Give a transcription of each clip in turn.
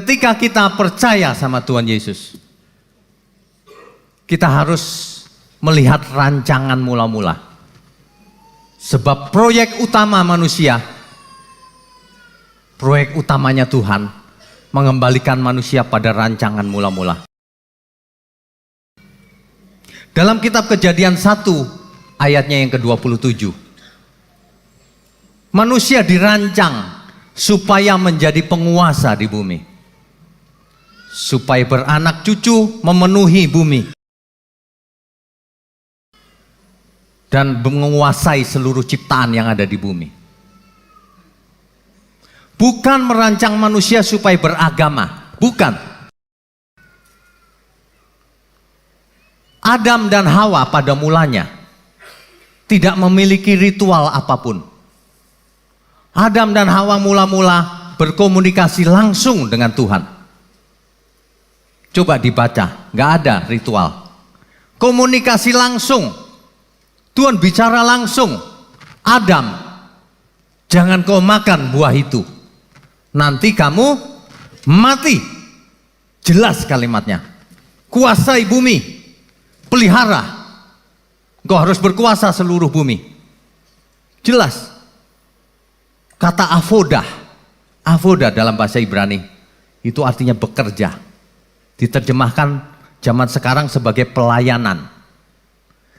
Ketika kita percaya sama Tuhan Yesus, kita harus melihat rancangan mula-mula. Sebab proyek utama manusia, proyek utamanya Tuhan, mengembalikan manusia pada rancangan mula-mula. Dalam kitab Kejadian 1 ayatnya yang ke-27, manusia dirancang supaya menjadi penguasa di bumi, supaya beranak cucu memenuhi bumi dan menguasai seluruh ciptaan yang ada di bumi. Bukan merancang manusia supaya beragama, bukan. Adam dan Hawa pada mulanya tidak memiliki ritual apapun. Adam dan Hawa mula-mula berkomunikasi langsung dengan Tuhan. Coba dibaca, nggak ada ritual. Komunikasi langsung. Tuhan bicara langsung. Adam, jangan kau makan buah itu. Nanti kamu mati. Jelas kalimatnya. Kuasai bumi. Pelihara. Kau harus berkuasa seluruh bumi. Jelas. Kata avodah. Avodah dalam bahasa Ibrani. Itu artinya bekerja. Diterjemahkan zaman sekarang sebagai pelayanan.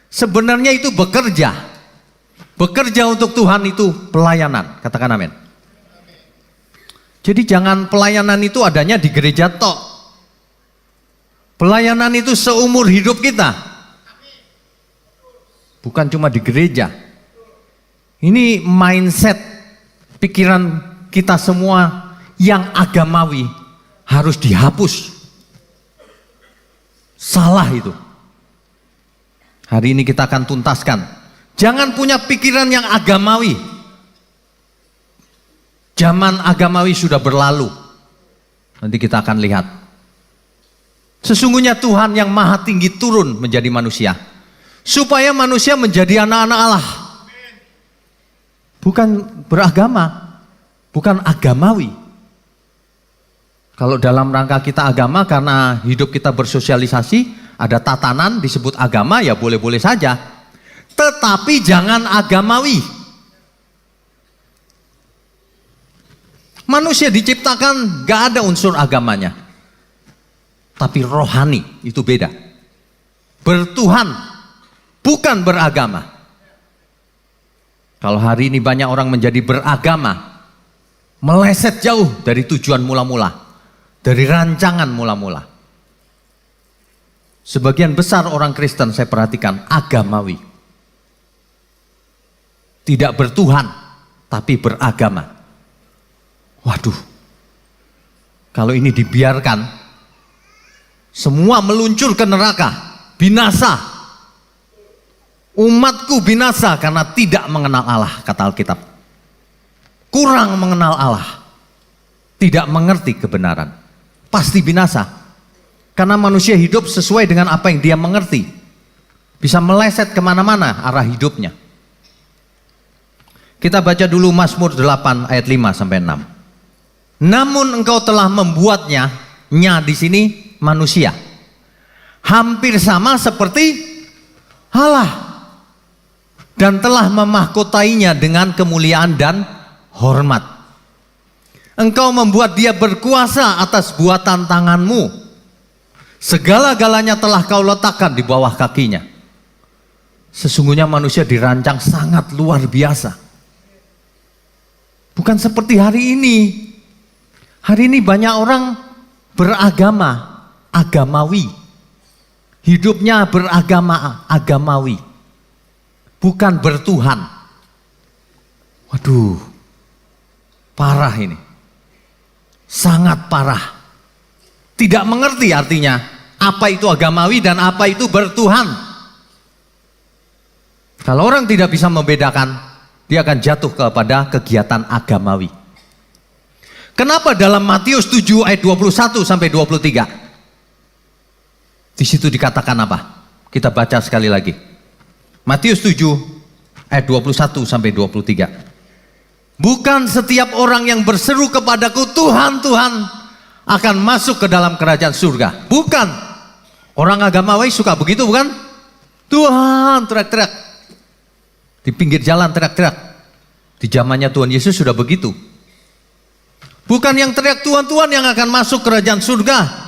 Sebenarnya itu bekerja. Bekerja untuk Tuhan itu pelayanan. Katakan amin. Jadi jangan pelayanan itu adanya di gereja tok. Pelayanan itu seumur hidup kita. Bukan cuma di gereja. Ini mindset pikiran kita semua yang agamawi harus dihapus. Salah itu. Hari ini kita akan tuntaskan. Jangan punya pikiran yang agamawi. Zaman agamawi sudah berlalu. Nanti kita akan lihat. Sesungguhnya Tuhan yang maha tinggi turun menjadi manusia. Supaya manusia menjadi anak-anak Allah. Bukan beragama. Bukan agamawi. Kalau dalam rangka kita agama karena hidup kita bersosialisasi, ada tatanan disebut agama, ya boleh-boleh saja. Tetapi jangan agamawi. Manusia diciptakan gak ada unsur agamanya. Tapi rohani itu beda. Bertuhan, bukan beragama. Kalau hari ini banyak orang menjadi beragama, meleset jauh dari tujuan mula-mula. Dari rancangan mula-mula. Sebagian besar orang Kristen saya perhatikan agamawi. Tidak bertuhan, tapi beragama. Waduh, kalau ini dibiarkan, semua meluncur ke neraka, binasa. Umatku binasa karena tidak mengenal Allah, kata Alkitab. Kurang mengenal Allah, tidak mengerti kebenaran. Pasti binasa. Karena manusia hidup sesuai dengan apa yang dia mengerti. Bisa meleset kemana-mana arah hidupnya. Kita baca dulu Mazmur 8 ayat 5 sampai 6. Namun engkau telah membuatnya, nya di sini manusia, hampir sama seperti Allah, dan telah memahkotainya dengan kemuliaan dan hormat. Engkau membuat dia berkuasa atas buatan tanganmu. Segala-galanya telah kau letakkan di bawah kakinya. Sesungguhnya manusia dirancang sangat luar biasa. Bukan seperti hari ini. Hari ini banyak orang beragama, agamawi. Hidupnya beragama, agamawi. Bukan bertuhan. Waduh, parah ini. Sangat parah. Tidak mengerti artinya apa itu agamawi dan apa itu bertuhan. Kalau orang tidak bisa membedakan, dia akan jatuh kepada kegiatan agamawi. Kenapa dalam Matius 7 ayat 21 sampai 23? Di situ dikatakan apa? Kita baca sekali lagi. Matius 7 ayat 21 sampai 23. Bukan setiap orang yang berseru kepadaku, Tuhan, Tuhan, akan masuk ke dalam kerajaan surga. Bukan. Orang agamawi suka begitu, bukan? Tuhan, teriak-teriak. Di pinggir jalan teriak-teriak. Di zamannya Tuhan Yesus sudah begitu. Bukan yang teriak Tuhan, Tuhan yang akan masuk kerajaan surga.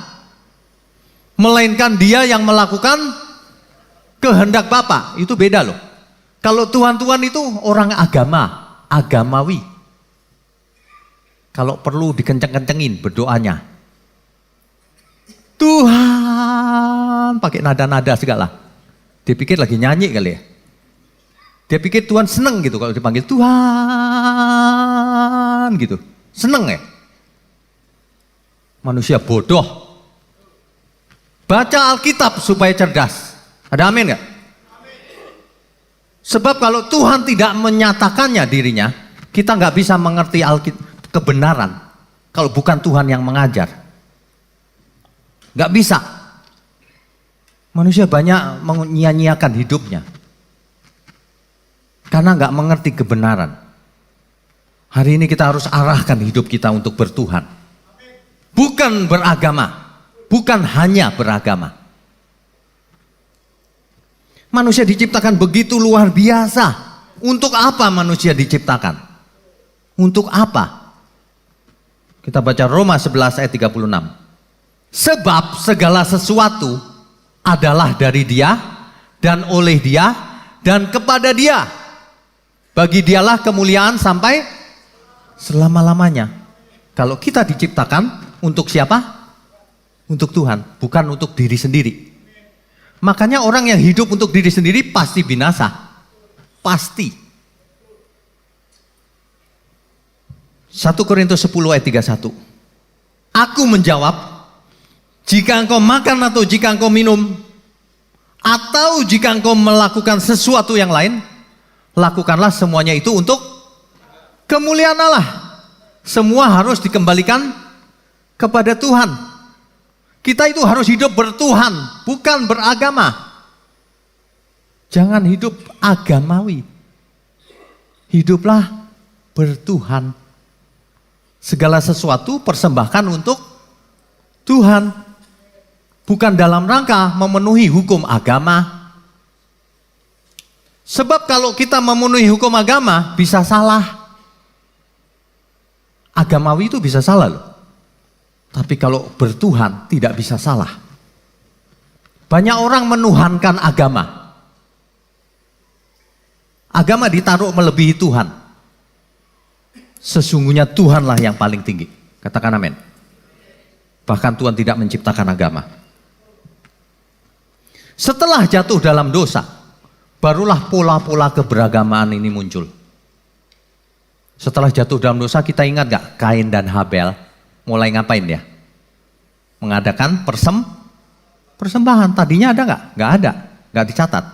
Melainkan dia yang melakukan kehendak Bapa. Itu beda loh. Kalau Tuhan-Tuhan itu orang agamawi. Kalau perlu dikenceng-kencengin berdoanya. Tuhan, pakai nada-nada segala. Dia pikir lagi nyanyi kali ya. Dia pikir Tuhan seneng gitu kalau dipanggil Tuhan gitu. Seneng ya. Manusia bodoh. Baca Alkitab supaya cerdas. Ada amin gak? Sebab kalau Tuhan tidak menyatakannya dirinya, kita nggak bisa mengerti kebenaran kalau bukan Tuhan yang mengajar. Nggak bisa. Manusia banyak menyia-nyiakan hidupnya karena nggak mengerti kebenaran. Hari ini kita harus arahkan hidup kita untuk bertuhan, bukan beragama, bukan hanya beragama. Manusia diciptakan begitu luar biasa. Untuk apa manusia diciptakan? Untuk apa? Kita baca Roma 11 ayat 36. Sebab segala sesuatu adalah dari Dia dan oleh Dia dan kepada Dia. Bagi Dialah kemuliaan sampai selama-lamanya. Kalau kita diciptakan untuk siapa? Untuk Tuhan, bukan untuk diri sendiri. Makanya orang yang hidup untuk diri sendiri pasti binasa. Pasti. 1 Korintus 10 ayat 31. Aku menjawab, jika engkau makan atau jika engkau minum, atau jika engkau melakukan sesuatu yang lain, lakukanlah semuanya itu untuk kemuliaan Allah. Semua harus dikembalikan kepada Tuhan. Kita itu harus hidup bertuhan, bukan beragama. Jangan hidup agamawi. Hiduplah bertuhan. Segala sesuatu persembahkan untuk Tuhan. Bukan dalam rangka memenuhi hukum agama. Sebab kalau kita memenuhi hukum agama bisa salah. Agamawi itu bisa salah loh. Tapi kalau bertuhan tidak bisa salah. Banyak orang menuhankan agama. Agama ditaruh melebihi Tuhan. Sesungguhnya Tuhanlah yang paling tinggi. Katakan amin. Bahkan Tuhan tidak menciptakan agama. Setelah jatuh dalam dosa, barulah pola-pola keberagamaan ini muncul. Setelah jatuh dalam dosa, kita ingat gak Kain dan Habel mulai ngapain dia? Mengadakan persembahan. Tadinya ada gak? Gak ada, gak dicatat.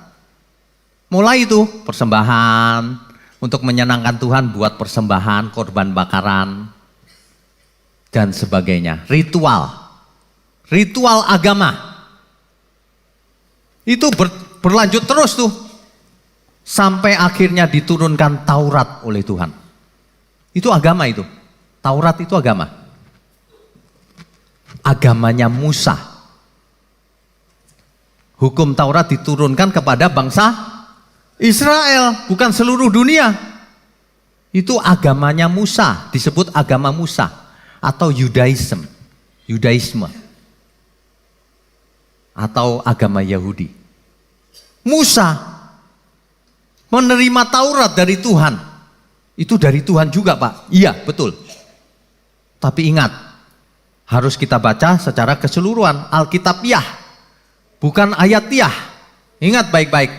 Mulai itu persembahan untuk menyenangkan Tuhan, buat persembahan, korban bakaran dan sebagainya. Ritual agama itu berlanjut terus tuh sampai akhirnya diturunkan Taurat oleh Tuhan. Itu agama itu. Taurat itu agama. Agamanya Musa. Hukum Taurat diturunkan kepada bangsa Israel, bukan seluruh dunia. Itu agamanya Musa, disebut agama Musa atau Yudaisme atau agama Yahudi. Musa menerima Taurat dari Tuhan. Itu dari Tuhan juga, Pak. Iya, betul. Tapi ingat, harus kita baca secara keseluruhan, Alkitabiah, bukan ayatiah. Ingat baik-baik.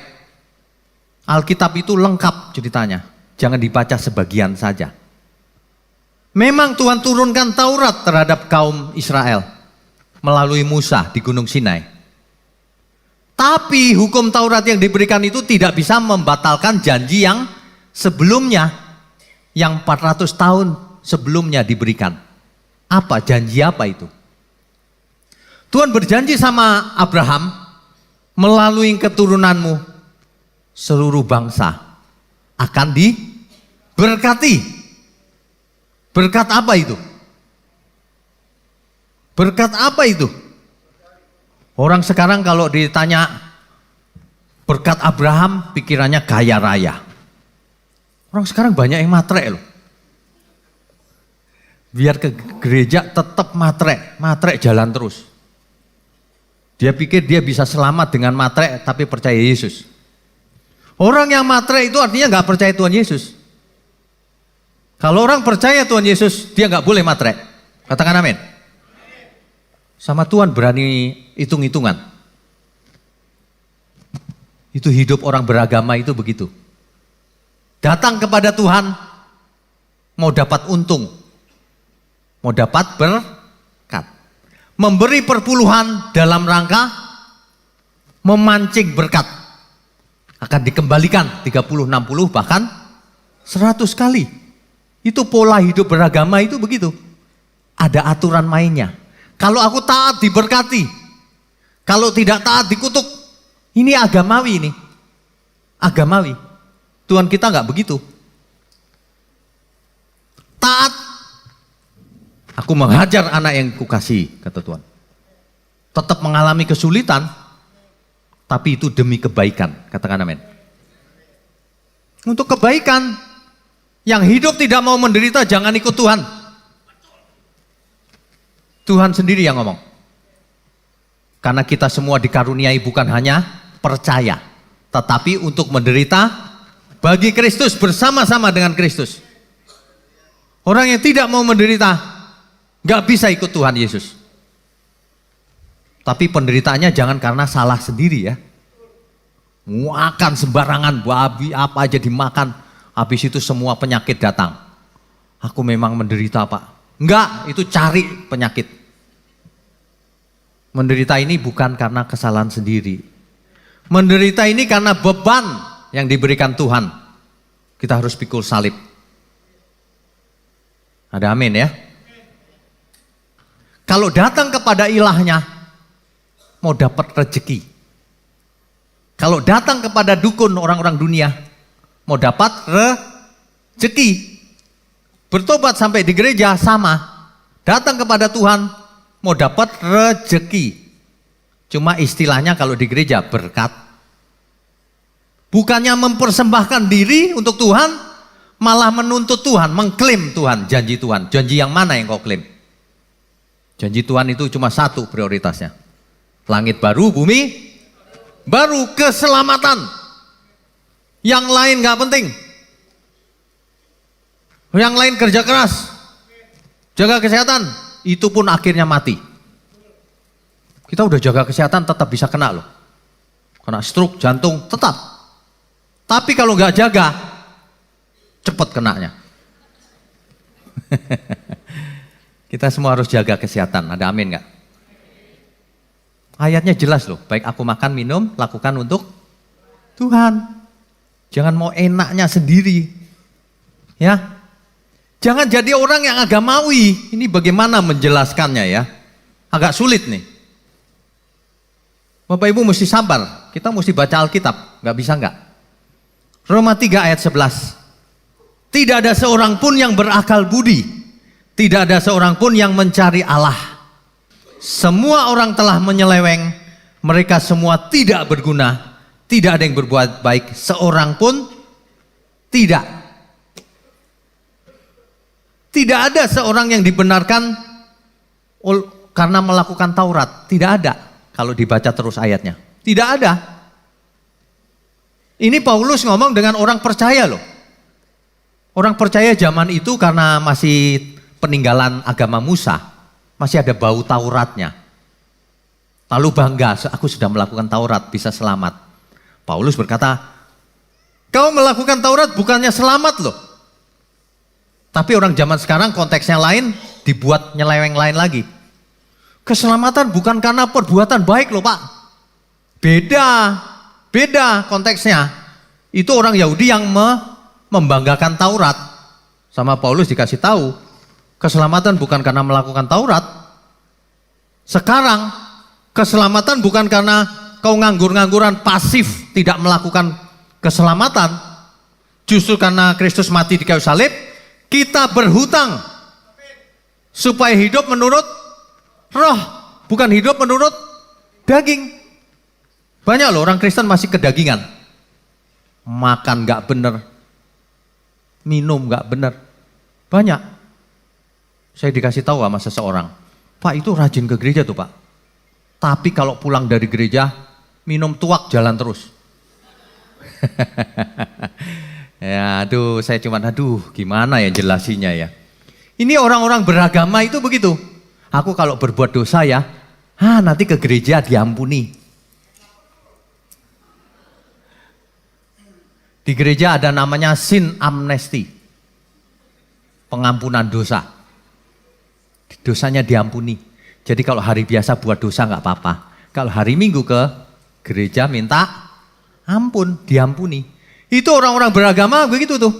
Alkitab itu lengkap ceritanya. Jangan dibaca sebagian saja. Memang Tuhan turunkan Taurat terhadap kaum Israel melalui Musa di Gunung Sinai. Tapi hukum Taurat yang diberikan itu tidak bisa membatalkan janji yang sebelumnya, yang 400 tahun sebelumnya diberikan. Apa janji apa itu? Tuhan berjanji sama Abraham, melalui keturunanmu seluruh bangsa akan diberkati. Berkat apa itu? Berkat apa itu? Orang sekarang kalau ditanya berkat Abraham, pikirannya kaya raya. Orang sekarang banyak yang matre loh. Biar ke gereja tetap matre jalan terus. Dia pikir dia bisa selamat dengan matre tapi percaya Yesus. Orang yang matre itu artinya nggak percaya Tuhan Yesus. Kalau orang percaya Tuhan Yesus, dia nggak boleh matre. Katakan amin. Sama Tuhan berani hitung-hitungan. Itu hidup orang beragama itu begitu. Datang kepada Tuhan, mau dapat untung, mau dapat berkat. Memberi perpuluhan dalam rangka memancing berkat. Akan dikembalikan 30, 60, bahkan 100 kali. Itu pola hidup beragama itu begitu. Ada aturan mainnya. Kalau aku taat diberkati. Kalau tidak taat dikutuk. Ini agamawi ini. Agamawi. Tuhan kita nggak begitu. Taat. Aku menghajar anak yang kukasih, kata Tuhan. Tetap mengalami kesulitan, tapi itu demi kebaikan. Katakan amin. Untuk kebaikan. Yang hidup tidak mau menderita, jangan ikut Tuhan. Tuhan sendiri yang ngomong. Karena kita semua dikaruniai bukan hanya percaya, tetapi untuk menderita bagi Kristus, bersama-sama dengan Kristus. Orang yang tidak mau menderita gak bisa ikut Tuhan Yesus. Tapi penderitaannya jangan karena salah sendiri ya. Makan sembarangan, babi apa aja dimakan. Habis itu semua penyakit datang. Aku memang menderita Pak. Enggak, itu cari penyakit. Menderita ini bukan karena kesalahan sendiri. Menderita ini karena beban yang diberikan Tuhan. Kita harus pikul salib. Ada amin ya. Kalau datang kepada ilahnya, mau dapat rezeki. Kalau datang kepada dukun orang-orang dunia, mau dapat rezeki. Bertobat sampai di gereja sama. Datang kepada Tuhan, mau dapat rezeki. Cuma istilahnya kalau di gereja berkat. Bukannya mempersembahkan diri untuk Tuhan, malah menuntut Tuhan, mengklaim Tuhan, janji Tuhan. Janji yang mana yang kau klaim? Janji Tuhan itu cuma satu prioritasnya. Langit baru, bumi baru, keselamatan. Yang lain gak penting. Yang lain kerja keras, jaga kesehatan, itu pun akhirnya mati. Kita udah jaga kesehatan tetap bisa kena loh. Kena stroke, jantung, tetap. Tapi kalau gak jaga, cepet kenanya. Kita semua harus jaga kesehatan, ada amin gak? Ayatnya jelas loh, baik aku makan, minum, lakukan untuk Tuhan. Jangan mau enaknya sendiri. Ya, jangan jadi orang yang agamawi. Ini bagaimana menjelaskannya ya? Agak sulit nih. Bapak Ibu mesti sabar, kita mesti baca Alkitab, gak bisa gak? Roma 3 ayat 11. Tidak ada seorang pun yang berakal budi. Tidak ada seorang pun yang mencari Allah. Semua orang telah menyeleweng. Mereka semua tidak berguna. Tidak ada yang berbuat baik. Seorang pun tidak. Tidak ada seorang yang dibenarkan karena melakukan Taurat. Tidak ada. Kalau dibaca terus ayatnya. Tidak ada. Ini Paulus ngomong dengan orang percaya loh. Orang percaya zaman itu karena masih peninggalan agama Musa, masih ada bau Tauratnya. Lalu bangga, aku sudah melakukan Taurat, bisa selamat. Paulus berkata, kau melakukan Taurat bukannya selamat loh. Tapi orang zaman sekarang konteksnya lain, dibuat nyeleweng lain lagi. Keselamatan bukan karena perbuatan baik loh Pak. Beda konteksnya. Itu orang Yahudi yang membanggakan Taurat. Sama Paulus dikasih tahu, keselamatan bukan karena melakukan Taurat. Sekarang keselamatan bukan karena kau nganggur-ngangguran pasif tidak melakukan keselamatan. Justru karena Kristus mati di kayu salib, kita berhutang supaya hidup menurut roh, bukan hidup menurut daging. Banyak loh orang Kristen masih kedagingan. Makan gak bener, minum gak bener. Banyak. Saya dikasih tahu sama seseorang, Pak itu rajin ke gereja tuh Pak. Tapi kalau pulang dari gereja, minum tuak jalan terus. Ya aduh, saya cuma gimana ya jelasinya ya. Ini orang-orang beragama itu begitu. Aku kalau berbuat dosa ya, nanti ke gereja diampuni. Di gereja ada namanya sin amnesti. Pengampunan dosa. Dosanya diampuni. Jadi kalau hari biasa buat dosa nggak apa-apa. Kalau hari Minggu ke gereja minta ampun, diampuni. Itu orang-orang beragama begitu tuh.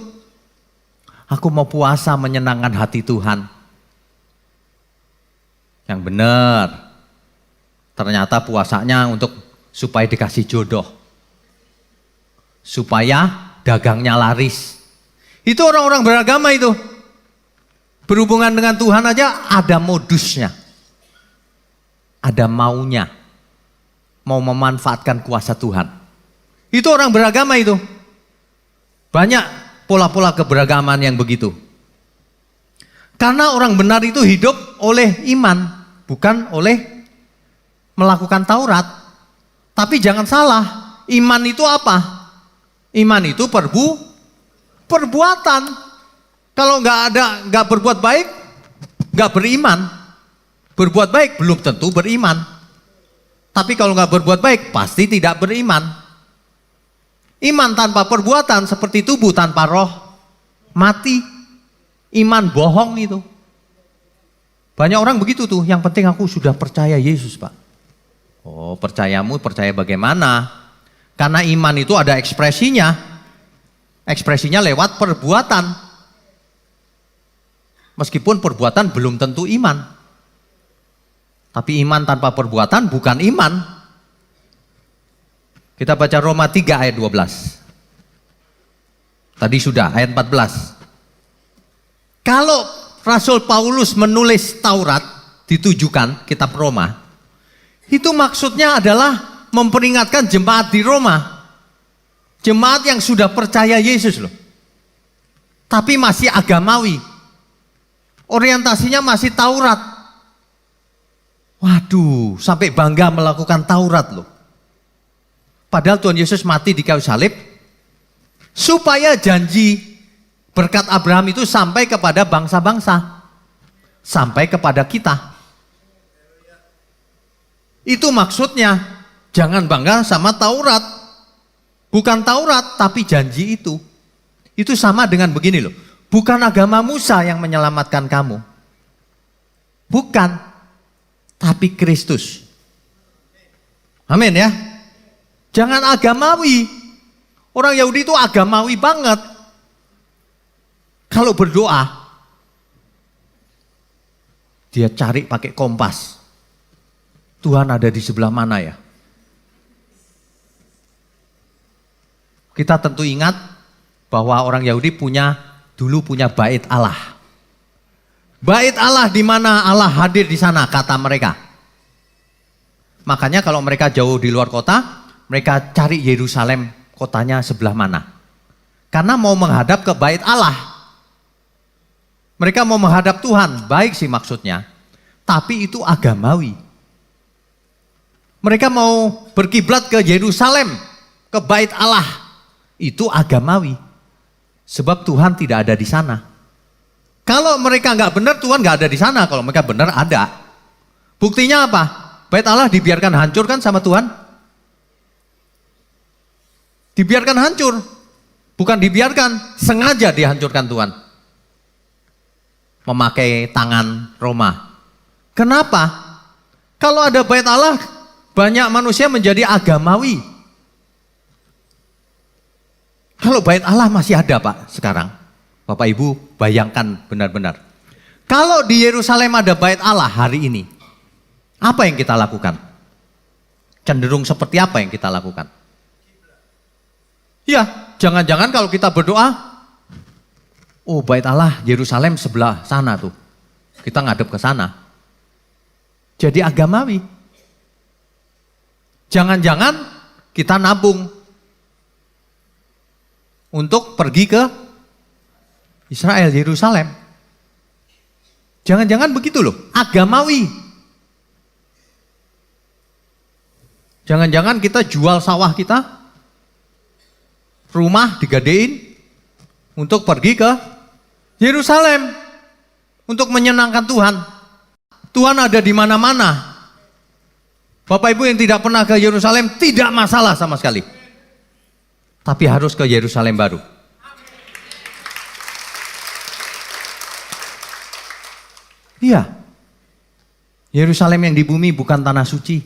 Aku mau puasa menyenangkan hati Tuhan. Yang benar. Ternyata puasanya untuk supaya dikasih jodoh. Supaya dagangnya laris. Itu orang-orang beragama itu. Berhubungan dengan Tuhan aja ada modusnya. Ada maunya. Mau memanfaatkan kuasa Tuhan. Itu orang beragama itu. Banyak pola-pola keberagaman yang begitu. Karena orang benar itu hidup oleh iman. Bukan oleh melakukan Taurat. Tapi jangan salah. Iman itu apa? Iman itu perbuatan. Kalau nggak berbuat baik, nggak beriman. Berbuat baik belum tentu beriman. Tapi kalau nggak berbuat baik, pasti tidak beriman. Iman tanpa perbuatan seperti tubuh tanpa roh, mati. Iman bohong itu. Banyak orang begitu tuh, yang penting aku sudah percaya Yesus Pak. Oh percayamu percaya bagaimana? Karena iman itu ada ekspresinya. Ekspresinya lewat perbuatan. Meskipun perbuatan belum tentu iman. Tapi iman tanpa perbuatan bukan iman. Kita baca Roma 3 ayat 12. Tadi sudah ayat 14. Kalau Rasul Paulus menulis Taurat, ditujukan kitab Roma, itu maksudnya adalah memperingatkan jemaat di Roma. Jemaat yang sudah percaya Yesus loh. Tapi masih agamawi. Orientasinya masih Taurat. Waduh, sampai bangga melakukan Taurat loh. Padahal Tuhan Yesus mati di kayu salib supaya janji berkat Abraham itu sampai kepada bangsa-bangsa. Sampai kepada kita. Itu maksudnya. Jangan bangga sama Taurat. Bukan Taurat, tapi janji itu. Itu sama dengan begini loh. Bukan agama Musa yang menyelamatkan kamu. Bukan. Tapi Kristus. Amin ya. Jangan agamawi. Orang Yahudi itu agamawi banget. Kalau berdoa, dia cari pakai kompas. Tuhan ada di sebelah mana ya? Kita tentu ingat bahwa orang Yahudi dulu punya bait Allah. Bait Allah di mana Allah hadir di sana kata mereka. Makanya kalau mereka jauh di luar kota, mereka cari Yerusalem kotanya sebelah mana. Karena mau menghadap ke bait Allah. Mereka mau menghadap Tuhan, baik sih maksudnya. Tapi itu agamawi. Mereka mau berkiblat ke Yerusalem, ke bait Allah. Itu agamawi. Sebab Tuhan tidak ada di sana. Kalau mereka nggak benar, Tuhan nggak ada di sana. Kalau mereka benar, ada. Buktinya apa? Bait Allah dibiarkan hancur kan sama Tuhan? Dibiarkan hancur. Bukan dibiarkan, sengaja dihancurkan Tuhan. Memakai tangan Roma. Kenapa? Kalau ada bait Allah, banyak manusia menjadi agamawi. Kalau bait Allah masih ada Pak sekarang. Bapak Ibu bayangkan benar-benar. Kalau di Yerusalem ada bait Allah hari ini. Apa yang kita lakukan? Cenderung seperti apa yang kita lakukan? Ya, jangan-jangan kalau kita berdoa, oh bait Allah Yerusalem sebelah sana tuh. Kita ngadep ke sana. Jadi agamawi. Jangan-jangan kita nabung untuk pergi ke Israel, Yerusalem. Jangan-jangan begitu loh, agamawi. Jangan-jangan kita jual sawah kita, rumah digadein untuk pergi ke Yerusalem untuk menyenangkan Tuhan. Tuhan ada di mana-mana. Bapak Ibu yang tidak pernah ke Yerusalem tidak masalah sama sekali. Tapi harus ke Yerusalem baru. Iya. Yerusalem yang di bumi bukan tanah suci.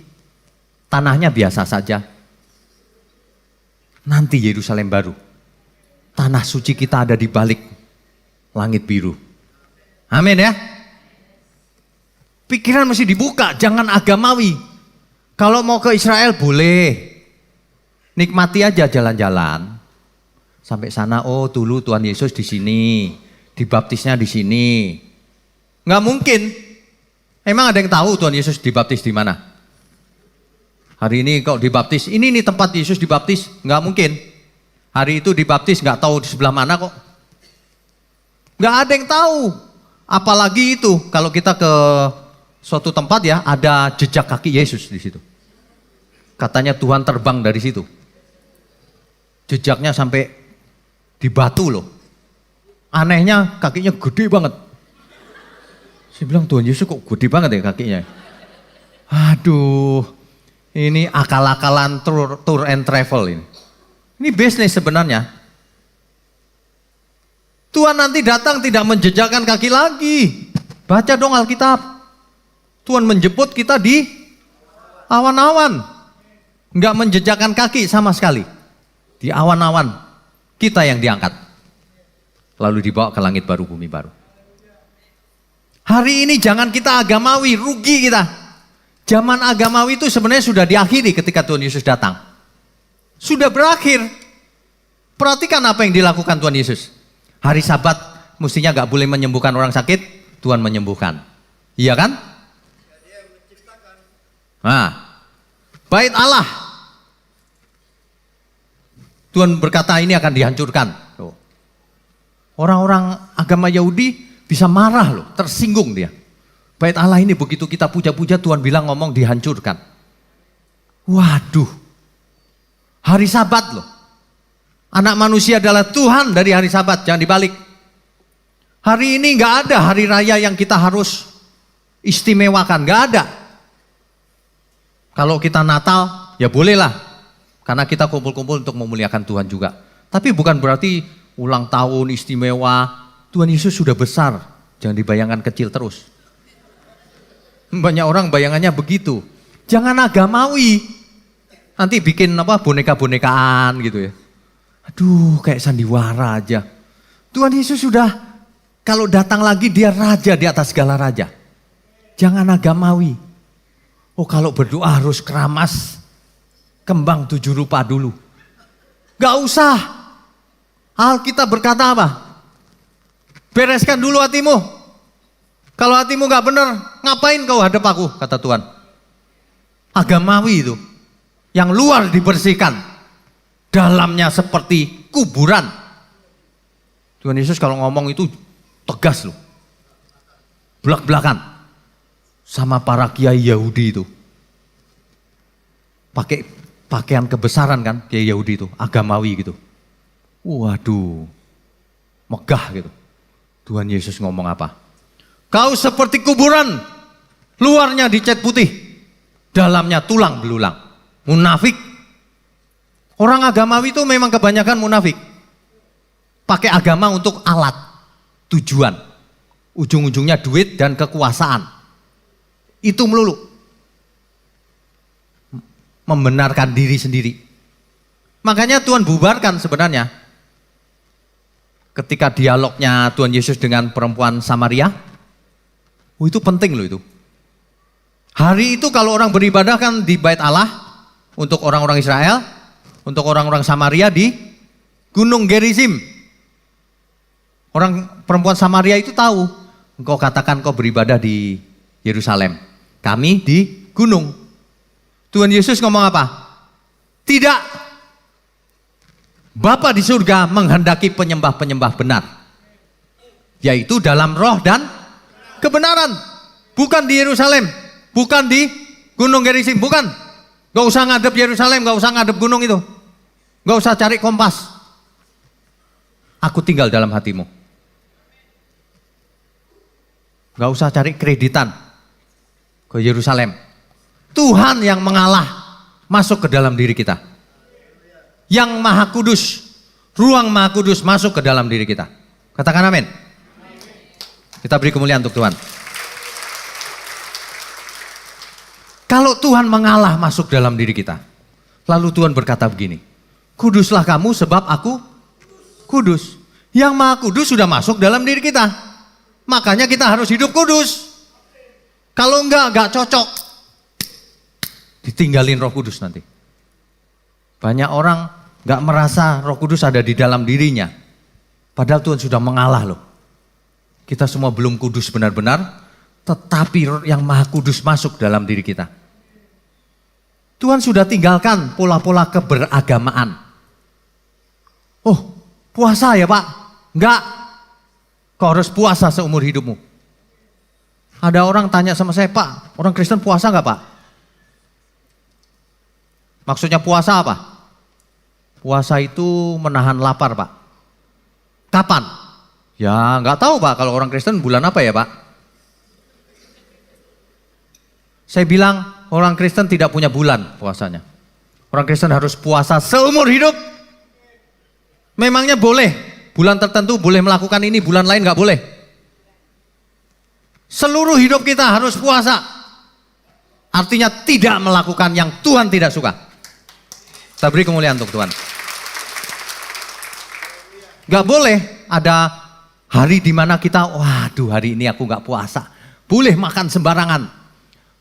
Tanahnya biasa saja. Nanti Yerusalem baru. Tanah suci kita ada di balik langit biru. Amin ya. Pikiran mesti dibuka, jangan agamawi. Kalau mau ke Israel boleh. Nikmati aja jalan-jalan. Sampai sana, oh dulu Tuhan Yesus di sini, dibaptisnya di sini. Nggak mungkin. Emang ada yang tahu Tuhan Yesus dibaptis di mana? Hari ini kok dibaptis, ini nih tempat Yesus dibaptis, nggak mungkin. Hari itu dibaptis nggak tahu di sebelah mana kok. Nggak ada yang tahu. Apalagi itu kalau kita ke suatu tempat ya ada jejak kaki Yesus di situ. Katanya Tuhan terbang dari situ. Jejaknya sampai di batu loh. Anehnya kakinya gede banget. Saya bilang Tuhan Yesus kok gede banget ya kakinya. Aduh, ini akal-akalan tour and travel ini. Ini bisnis sebenarnya. Tuhan nanti datang tidak menjejakkan kaki lagi. Baca dong Alkitab. Tuhan menjemput kita di awan-awan. Enggak menjejakkan kaki sama sekali. Di awan-awan kita yang diangkat. Lalu dibawa ke langit baru, bumi baru. Hari ini jangan kita agamawi, rugi kita. Zaman agamawi itu sebenarnya sudah diakhiri ketika Tuhan Yesus datang. Sudah berakhir. Perhatikan apa yang dilakukan Tuhan Yesus. Hari Sabat mestinya gak boleh menyembuhkan orang sakit, Tuhan menyembuhkan. Iya kan? Nah, bait Allah. Tuhan berkata ini akan dihancurkan. Orang-orang agama Yahudi bisa marah loh, tersinggung dia. Bait Allah ini begitu kita puja-puja Tuhan bilang ngomong dihancurkan. Waduh. Hari Sabat loh. Anak manusia adalah Tuhan dari hari Sabat, jangan dibalik. Hari ini nggak ada hari raya yang kita harus istimewakan, nggak ada. Kalau kita Natal, ya bolehlah. Karena kita kumpul-kumpul untuk memuliakan Tuhan juga. Tapi bukan berarti ulang tahun istimewa. Tuhan Yesus sudah besar, jangan dibayangkan kecil terus. Banyak orang bayangannya begitu. Jangan agamawi. Nanti bikin apa boneka-bonekaan gitu ya. Aduh, kayak sandiwara aja. Tuhan Yesus sudah, kalau datang lagi dia raja di atas segala raja. Jangan agamawi. Oh kalau berdoa harus keramas, kembang 7 rupa dulu. Gak usah. Alkitab berkata apa? Bereskan dulu hatimu. Kalau hatimu gak benar, ngapain kau hadap aku, kata Tuhan. Agamawi itu. Yang luar dibersihkan. Dalamnya seperti kuburan. Tuhan Yesus kalau ngomong itu tegas loh. Belak-belakan. Sama para kiai Yahudi itu. Pakai pakaian kebesaran kan, kiai Yahudi itu. Agamawi gitu. Waduh. Megah gitu. Tuhan Yesus ngomong apa? Kau seperti kuburan. Luarnya dicat putih. Dalamnya tulang belulang. Munafik. Orang agamawi itu memang kebanyakan munafik. Pakai agama untuk alat, tujuan. Ujung-ujungnya duit dan kekuasaan. Itu melulu. Membenarkan diri sendiri. Makanya Tuhan bubarkan sebenarnya. Ketika dialognya Tuhan Yesus dengan perempuan Samaria. Itu penting loh itu. Hari itu kalau orang beribadah kan di bait Allah. Untuk orang-orang Israel. Untuk orang-orang Samaria di Gunung Gerizim. Orang perempuan Samaria itu tahu. Engkau katakan kau beribadah di Yerusalem. kami di gunung. Tuhan Yesus ngomong apa? Tidak. Bapa di surga menghendaki penyembah-penyembah benar, yaitu dalam roh dan kebenaran. Bukan di Yerusalem, bukan di Gunung Gerizim, bukan. Gak usah ngadep Yerusalem, gak usah ngadep gunung itu. Gak usah cari kompas. Aku tinggal dalam hatimu. Gak usah cari kreditan ke Yerusalem. Tuhan yang mengalah masuk ke dalam diri kita. Yang Maha Kudus, ruang Maha Kudus masuk ke dalam diri kita. Katakan amin. Kita beri kemuliaan untuk Tuhan. Kalau Tuhan mengalah masuk dalam diri kita, lalu Tuhan berkata begini, kuduslah kamu sebab aku kudus. Yang Maha Kudus sudah masuk dalam diri kita. Makanya kita harus hidup kudus. Kalau enggak cocok. Ditinggalin Roh Kudus nanti. Banyak orang enggak merasa Roh Kudus ada di dalam dirinya. Padahal Tuhan sudah mengalah loh. Kita semua belum kudus benar-benar, tetapi yang Maha Kudus masuk dalam diri kita. Tuhan sudah tinggalkan pola-pola keberagamaan. Oh, puasa ya Pak? Enggak. Kau harus puasa seumur hidupmu. Ada orang tanya sama saya, Pak, orang Kristen puasa enggak Pak? Maksudnya puasa apa? Puasa itu menahan lapar Pak. Kapan? Ya enggak tahu Pak, kalau orang Kristen bulan apa ya Pak? Saya bilang, orang Kristen tidak punya bulan puasanya. Orang Kristen harus puasa seumur hidup. Memangnya boleh, bulan tertentu boleh melakukan ini, bulan lain gak boleh. Seluruh hidup kita harus puasa. Artinya tidak melakukan yang Tuhan tidak suka. Kita beri kemuliaan untuk Tuhan. Gak boleh ada hari dimana kita, waduh hari ini aku gak puasa. Boleh makan sembarangan.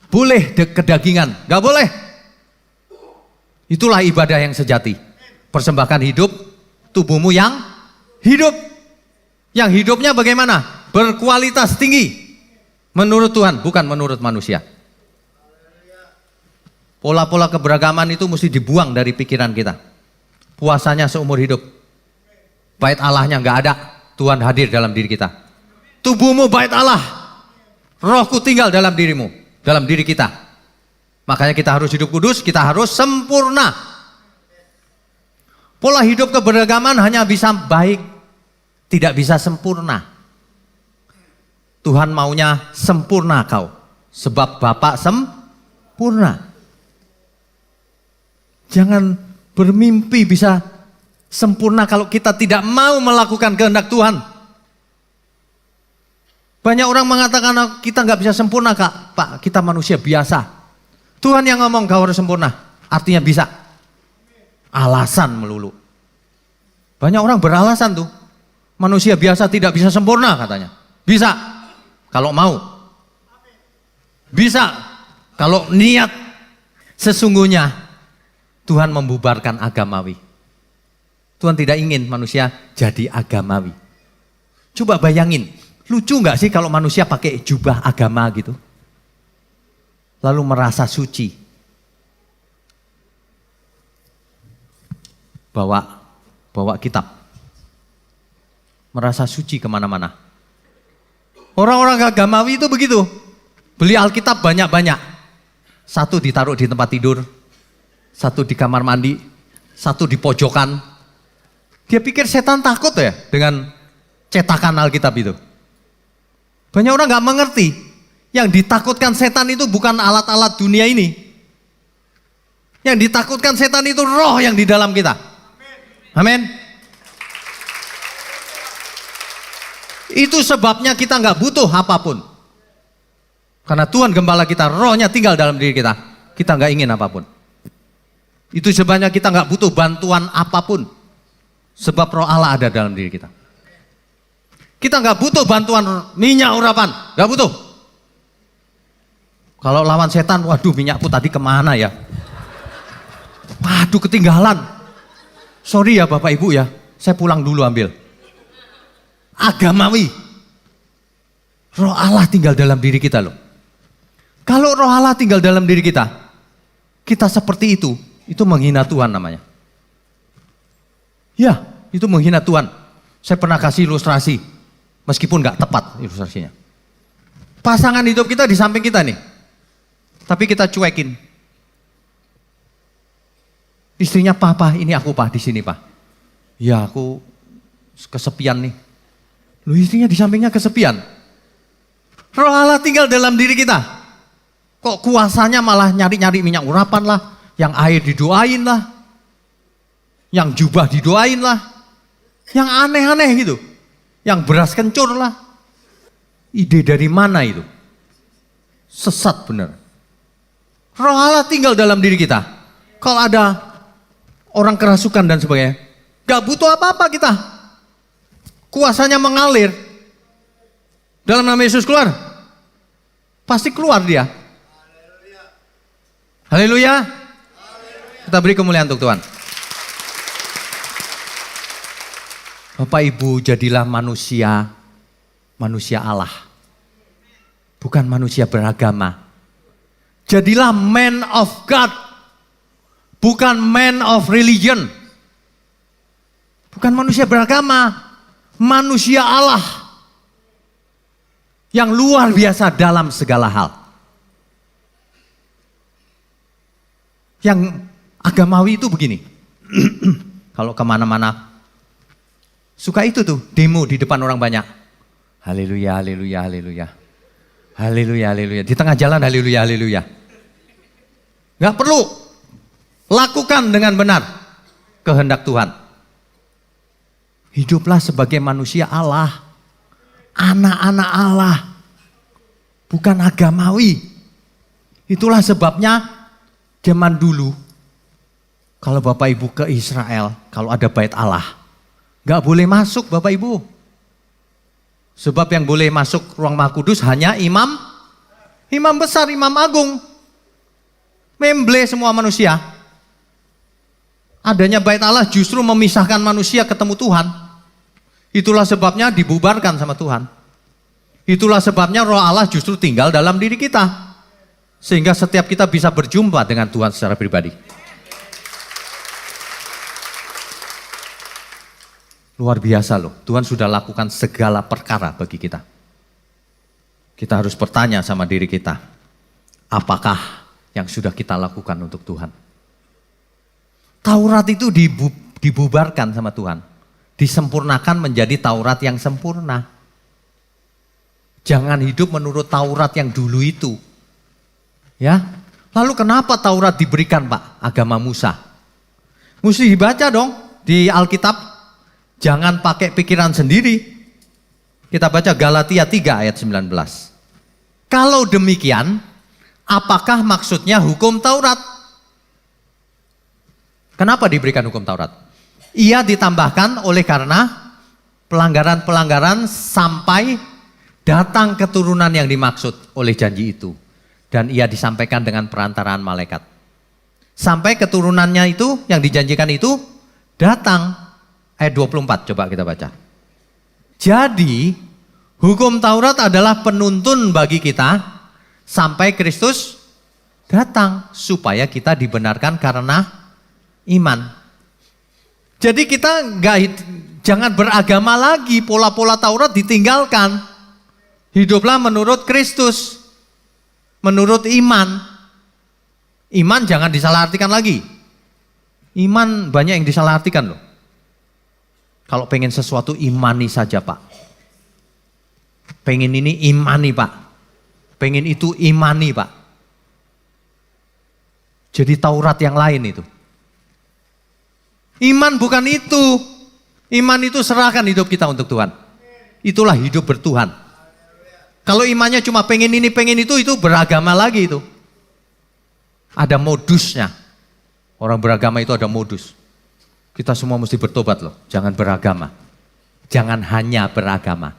Boleh kedagingan, gak boleh. Itulah ibadah yang sejati. Persembahkan hidup, tubuhmu yang hidup. Yang hidupnya bagaimana? Berkualitas tinggi. Menurut Tuhan, bukan menurut manusia. Pola-pola keberagaman itu mesti dibuang dari pikiran kita. Puasanya seumur hidup. Bait Allahnya gak ada, Tuhan hadir dalam diri kita. Tubuhmu bait Allah. Rohku tinggal dalam dirimu. Dalam diri kita. Makanya kita harus hidup kudus, kita harus sempurna. Pola hidup keberagaman hanya bisa baik, tidak bisa sempurna. Tuhan maunya sempurna kau, sebab Bapa sempurna. Jangan bermimpi bisa sempurna kalau kita tidak mau melakukan kehendak Tuhan. Banyak orang mengatakan kita nggak bisa sempurna Kak, Pak kita manusia biasa. Tuhan yang ngomong kau harus sempurna, artinya bisa. Alasan melulu. Banyak orang beralasan tuh, manusia biasa tidak bisa sempurna katanya. Bisa, kalau mau. Bisa, kalau niat. Sesungguhnya Tuhan membubarkan agamawi. Tuhan tidak ingin manusia jadi agamawi. Coba bayangin. Lucu nggak sih kalau manusia pakai jubah agama gitu? Lalu merasa suci. Bawa kitab. Merasa suci kemana-mana. Orang-orang agamawi itu begitu. Beli Alkitab banyak-banyak. Satu ditaruh di tempat tidur. Satu di kamar mandi. Satu di pojokan. Dia pikir setan takut ya dengan cetakan Alkitab itu. Banyak orang gak mengerti, yang ditakutkan setan itu bukan alat-alat dunia ini. Yang ditakutkan setan itu roh yang di dalam kita. Amin. Itu sebabnya kita gak butuh apapun. Karena Tuhan Gembala kita, rohnya tinggal dalam diri kita. Kita gak ingin apapun. Itu sebabnya kita gak butuh bantuan apapun. Sebab roh Allah ada dalam diri kita. Kita nggak butuh bantuan minyak urapan, nggak butuh. Kalau lawan setan, waduh minyakku tadi kemana ya? Waduh ketinggalan. Sorry ya Bapak Ibu ya, saya pulang dulu ambil. Agamawi. Roh Allah tinggal dalam diri kita loh. Kalau Roh Allah tinggal dalam diri kita, kita seperti itu menghina Tuhan namanya. Ya, itu menghina Tuhan. Saya pernah kasih ilustrasi, meskipun gak tepat ilustrasinya. Pasangan hidup kita di samping kita nih, tapi kita cuekin. Istrinya, Papa, ini aku Pak, di sini Pak. Ya, aku kesepian nih. Loh, istrinya di sampingnya kesepian. Roh Allah tinggal dalam diri kita. Kok kuasanya malah nyari-nyari minyak urapan lah, yang air didoain lah, yang jubah didoain lah, yang aneh-aneh gitu, yang beras kencur lah. Ide dari mana itu? Sesat bener. Roh Allah tinggal dalam diri kita. Kalau ada orang kerasukan dan sebagainya, gak butuh apa-apa kita. Kuasanya mengalir. Dalam nama Yesus keluar. Pasti keluar dia. Haleluya. Kita beri kemuliaan untuk Tuhan. Bapak Ibu, jadilah manusia Allah. Bukan manusia beragama. Jadilah man of God. Bukan man of religion. Bukan manusia beragama. Manusia Allah. Yang luar biasa dalam segala hal. Yang agamawi itu begini. Kalau kemana-mana. Suka itu tuh, demo di depan orang banyak. Haleluya, haleluya, haleluya. Haleluya, haleluya. Di tengah jalan, haleluya, haleluya. Gak perlu. Lakukan dengan benar kehendak Tuhan. Hiduplah sebagai manusia Allah. Anak-anak Allah. Bukan agamawi. Itulah sebabnya zaman dulu. Kalau Bapak Ibu ke Israel, kalau ada bait Allah. Gak boleh masuk Bapak Ibu. Sebab yang boleh masuk ruang Maha Kudus hanya imam besar, imam agung. Memble semua manusia. Adanya bait Allah justru memisahkan manusia ketemu Tuhan. Itulah sebabnya dibubarkan sama Tuhan. Itulah sebabnya Roh Allah justru tinggal dalam diri kita. Sehingga setiap kita bisa berjumpa dengan Tuhan secara pribadi. Luar biasa loh, Tuhan sudah lakukan segala perkara bagi kita. Kita harus bertanya sama diri kita, apakah yang sudah kita lakukan untuk Tuhan? Taurat itu dibubarkan sama Tuhan, disempurnakan menjadi Taurat yang sempurna. Jangan hidup menurut Taurat yang dulu itu. Ya, lalu kenapa Taurat diberikan Pak? Agama Musa. Mesti dibaca dong di Alkitab. Jangan pakai pikiran sendiri. Kita baca Galatia 3 ayat 19. Kalau demikian, apakah maksudnya hukum Taurat? Kenapa diberikan hukum Taurat? Ia ditambahkan oleh karena pelanggaran-pelanggaran sampai datang keturunan yang dimaksud oleh janji itu. Dan ia disampaikan dengan perantaraan malaikat. Sampai keturunannya itu, yang dijanjikan itu, datang. Ayat 24 coba kita baca. Jadi hukum Taurat adalah penuntun bagi kita sampai Kristus datang supaya kita dibenarkan karena iman. Jadi kita jangan beragama lagi, pola-pola Taurat ditinggalkan. Hiduplah menurut Kristus, menurut iman. Iman jangan disalahartikan lagi. Iman banyak yang disalahartikan loh. Kalau pengen sesuatu imani saja Pak. Pengen ini imani Pak. Pengen itu imani Pak. Jadi Taurat yang lain itu. Iman bukan itu. Iman itu serahkan hidup kita untuk Tuhan. Itulah hidup bertuhan. Kalau imannya cuma pengen ini pengen itu beragama lagi itu. Ada modusnya. Orang beragama itu ada modus. Kita semua mesti bertobat loh, jangan beragama. Jangan hanya beragama,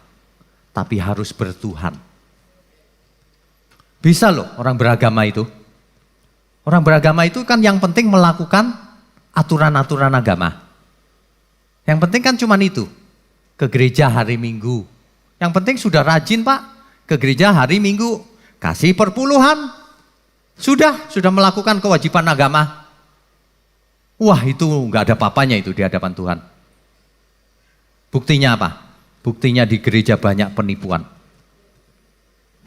tapi harus bertuhan. Bisa loh orang beragama itu. Orang beragama itu kan yang penting melakukan aturan-aturan agama. Yang penting kan cuma itu, ke gereja hari Minggu. Yang penting sudah rajin Pak, ke gereja hari Minggu. Kasih perpuluhan, Sudah melakukan kewajiban agama. Wah, itu nggak ada papanya itu di hadapan Tuhan. Buktinya apa? Buktinya di gereja banyak penipuan.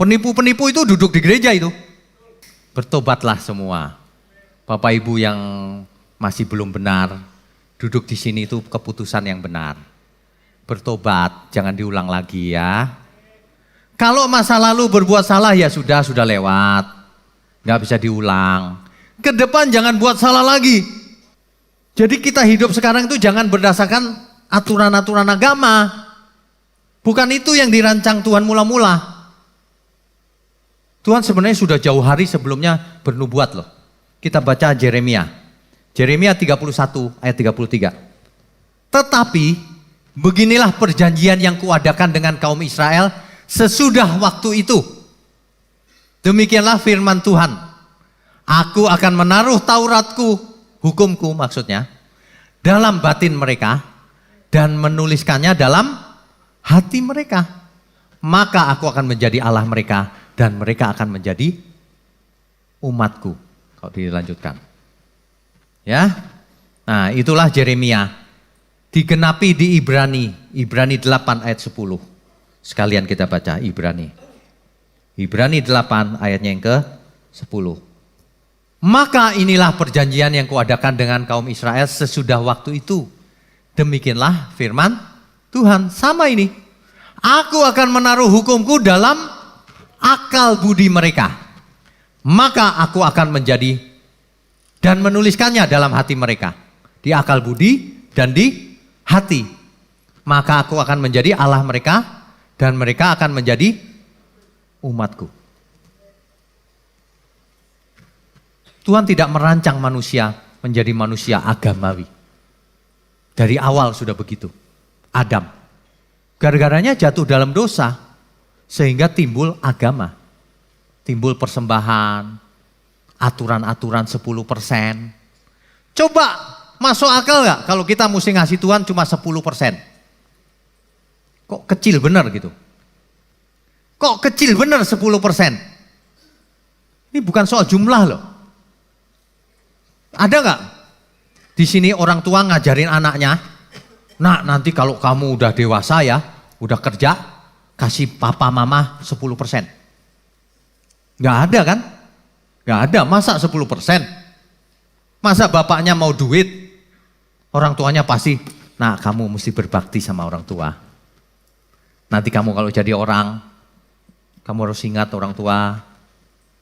Penipu-penipu itu duduk di gereja itu. Bertobatlah semua. Bapak Ibu yang masih belum benar, duduk di sini itu keputusan yang benar. Bertobat, jangan diulang lagi ya. Kalau masa lalu berbuat salah ya sudah lewat. Nggak bisa diulang. Ke depan jangan buat salah lagi. Jadi kita hidup sekarang itu jangan berdasarkan aturan-aturan agama. Bukan itu yang dirancang Tuhan mula-mula. Tuhan sebenarnya sudah jauh hari sebelumnya bernubuat loh. Kita baca Yeremia. Yeremia 31 ayat 33. Tetapi beginilah perjanjian yang kuadakan dengan kaum Israel sesudah waktu itu. Demikianlah firman Tuhan. Aku akan menaruh Tauratku, hukumku maksudnya, dalam batin mereka dan menuliskannya dalam hati mereka. Maka aku akan menjadi Allah mereka dan mereka akan menjadi umatku. Kalau dilanjutkan. Ya. Nah, itulah Yeremia. Digenapi di Ibrani 8 ayat 10. Sekalian kita baca Ibrani 8 ayatnya yang ke-10. Maka inilah perjanjian yang kuadakan dengan kaum Israel sesudah waktu itu. Demikianlah firman Tuhan. Sama ini. Aku akan menaruh hukumku dalam akal budi mereka. Maka aku akan menjadi dan menuliskannya dalam hati mereka. Di akal budi dan di hati. Maka aku akan menjadi Allah mereka dan mereka akan menjadi umatku. Tuhan tidak merancang manusia menjadi manusia agamawi. Dari awal sudah begitu. Adam. Gara-garanya jatuh dalam dosa. Sehingga timbul agama. Timbul persembahan. Aturan-aturan 10%. Coba masuk akal gak kalau kita mesti ngasih Tuhan cuma 10%? Kok kecil benar gitu? Kok kecil benar 10%? Ini bukan soal jumlah loh. Ada gak di sini orang tua ngajarin anaknya, nak nanti kalau kamu udah dewasa ya, udah kerja, kasih papa mama 10%. Gak ada kan? Gak ada, masa 10%? Masa bapaknya mau duit, orang tuanya pasti, nah kamu mesti berbakti sama orang tua. Nanti kamu kalau jadi orang, kamu harus ingat orang tua.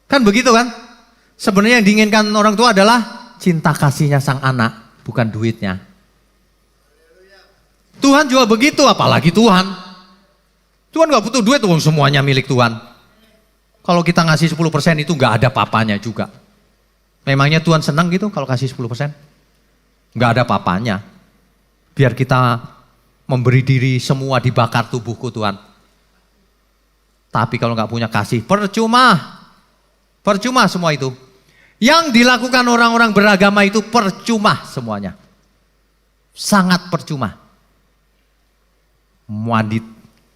Kan begitu kan? Sebenarnya yang diinginkan orang tua adalah cinta kasihnya sang anak, bukan duitnya. Tuhan juga begitu, apalagi Tuhan. Tuhan gak butuh duit, semuanya milik Tuhan. Kalau kita ngasih 10% itu gak ada papanya juga. Memangnya Tuhan senang gitu kalau kasih 10%? Gak ada papanya. Biar kita memberi diri semua dibakar tubuhku Tuhan. Tapi kalau gak punya kasih, percuma. Percuma semua itu. Yang dilakukan orang-orang beragama itu percuma semuanya. Sangat percuma. Muadit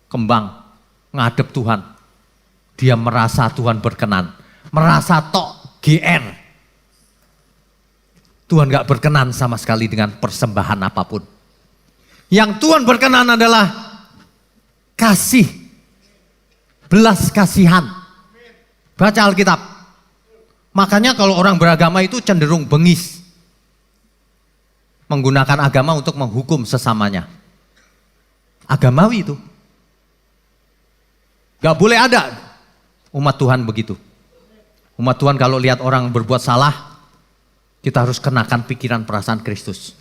kembang ngadep Tuhan. Dia merasa Tuhan berkenan. Merasa tok GR. Tuhan gak berkenan sama sekali dengan persembahan apapun. Yang Tuhan berkenan adalah kasih. Belas kasihan. Baca Alkitab. Makanya kalau orang beragama itu cenderung bengis. Menggunakan agama untuk menghukum sesamanya. Agamawi itu. Gak boleh ada umat Tuhan begitu. Umat Tuhan kalau lihat orang berbuat salah, kita harus kenakan pikiran perasaan Kristus.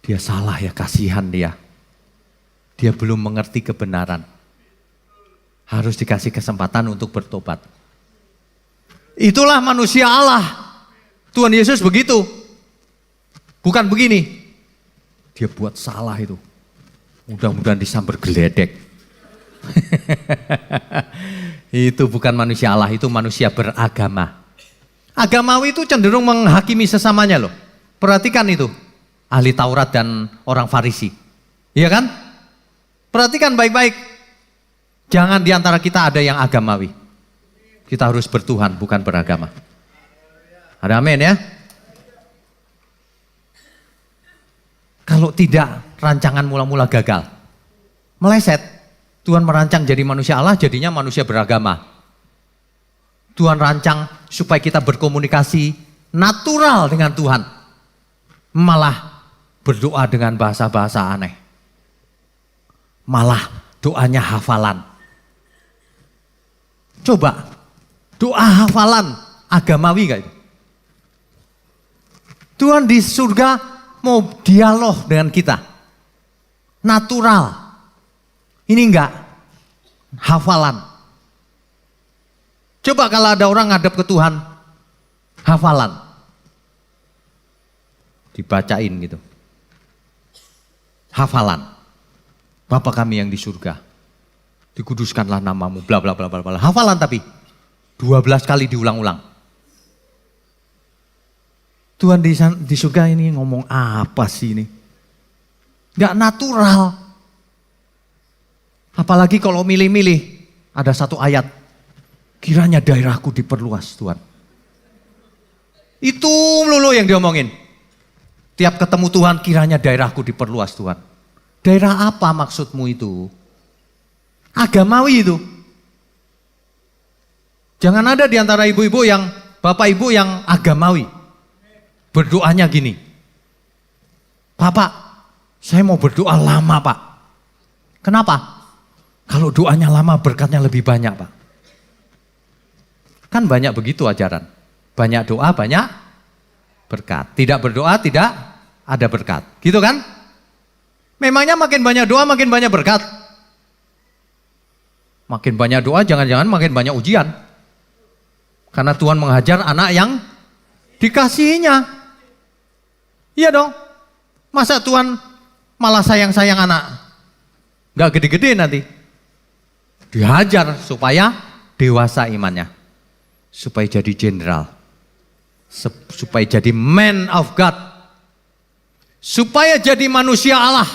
Dia salah ya, kasihan dia. Dia belum mengerti kebenaran. Harus dikasih kesempatan untuk bertobat. Itulah manusia Allah. Tuhan Yesus begitu. Bukan begini. Dia buat salah itu. Mudah-mudahan disambar geledek. Itu bukan manusia Allah, itu manusia beragama. Agamawi itu cenderung menghakimi sesamanya loh. Perhatikan itu. Ahli Taurat dan orang Farisi. Iya kan? Perhatikan baik-baik. Jangan diantara kita ada yang agamawi. Kita harus bertuhan, bukan beragama. Ada amin ya? Kalau tidak, rancangan mula-mula gagal. Meleset. Tuhan merancang jadi manusia Allah, jadinya manusia beragama. Tuhan rancang supaya kita berkomunikasi natural dengan Tuhan. Malah berdoa dengan bahasa-bahasa aneh. Malah doanya hafalan. Coba, doa hafalan agamawi gak itu? Tuhan di surga mau dialog dengan kita. Natural. Ini enggak. Hafalan. Coba kalau ada orang ngadep ke Tuhan. Hafalan. Dibacain gitu. Hafalan. Bapa kami yang di surga. Dikuduskanlah namamu. Bla bla bla bla bla. Hafalan tapi. 12 kali diulang-ulang. Tuhan di surga ini ngomong apa sih ini? Gak natural. Apalagi kalau milih-milih. Ada satu ayat. Kiranya daerahku diperluas Tuhan. Itu melulu yang diomongin. Tiap ketemu Tuhan kiranya daerahku diperluas Tuhan. Daerah apa maksudmu itu? Agamawi itu. Jangan ada di antara ibu-ibu yang, bapak ibu yang agamawi. Berdoanya gini, Bapak, saya mau berdoa lama Pak. Kenapa? Kalau doanya lama berkatnya lebih banyak Pak. Kan banyak begitu ajaran. Banyak doa, banyak berkat. Tidak berdoa, tidak ada berkat. Gitu kan? Memangnya makin banyak doa, makin banyak berkat. Makin banyak doa, jangan-jangan makin banyak ujian. Karena Tuhan menghajar anak yang dikasihinya. Iya dong, masa Tuhan malah sayang-sayang anak? Gak gede-gede nanti. Dihajar supaya dewasa imannya. Supaya jadi jenderal. Supaya jadi man of God. Supaya jadi manusia Allah.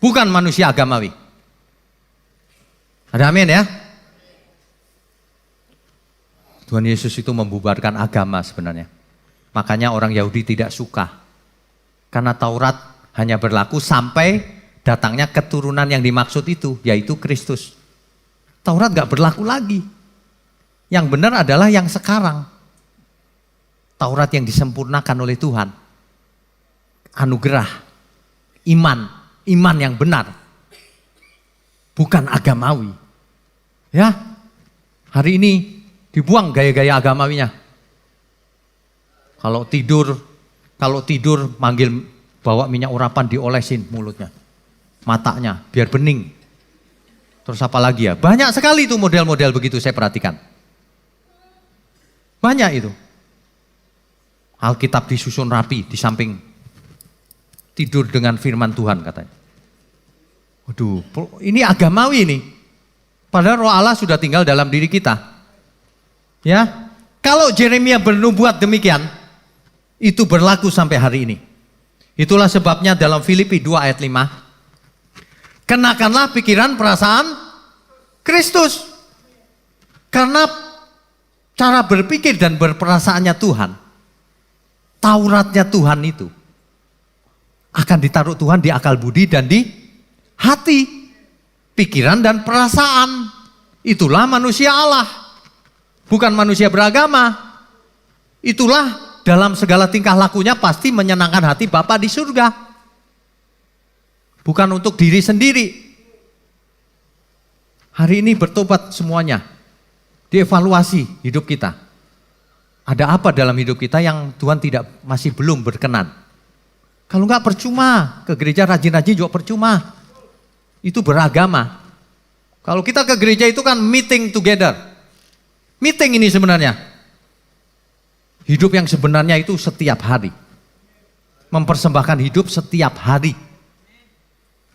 Bukan manusia agamawi. Ada amin ya? Tuhan Yesus itu membubarkan agama sebenarnya. Makanya orang Yahudi tidak suka. Karena Taurat hanya berlaku sampai datangnya keturunan yang dimaksud itu, yaitu Kristus. Taurat gak berlaku lagi. Yang benar adalah yang sekarang. Taurat yang disempurnakan oleh Tuhan. Anugerah, iman yang benar. Bukan agamawi. Ya, hari ini dibuang gaya-gaya agamawinya. Kalau tidur manggil bawa minyak urapan diolesin mulutnya, matanya biar bening. Terus apa lagi ya? Banyak sekali itu model-model begitu saya perhatikan. Banyak itu. Alkitab disusun rapi di samping tidur dengan firman Tuhan katanya. Waduh, ini agamawi ini. Padahal Roh Allah sudah tinggal dalam diri kita. Ya, kalau Yeremia bernubuat demikian, itu berlaku sampai hari ini. Itulah sebabnya dalam Filipi 2 ayat 5. Kenakanlah pikiran perasaan Kristus. Karena cara berpikir dan berperasaannya Tuhan. Tauratnya Tuhan itu. Akan ditaruh Tuhan di akal budi dan di hati. Pikiran dan perasaan. Itulah manusia Allah. Bukan manusia beragama. Itulah dalam segala tingkah lakunya pasti menyenangkan hati Bapa di surga. Bukan untuk diri sendiri. Hari ini bertobat semuanya. Dievaluasi hidup kita. Ada apa dalam hidup kita yang Tuhan masih belum berkenan. Kalau enggak percuma. Ke gereja rajin-rajin juga percuma. Itu beragama. Kalau kita ke gereja itu kan meeting together. Meeting ini sebenarnya. Hidup yang sebenarnya itu setiap hari. Mempersembahkan hidup setiap hari.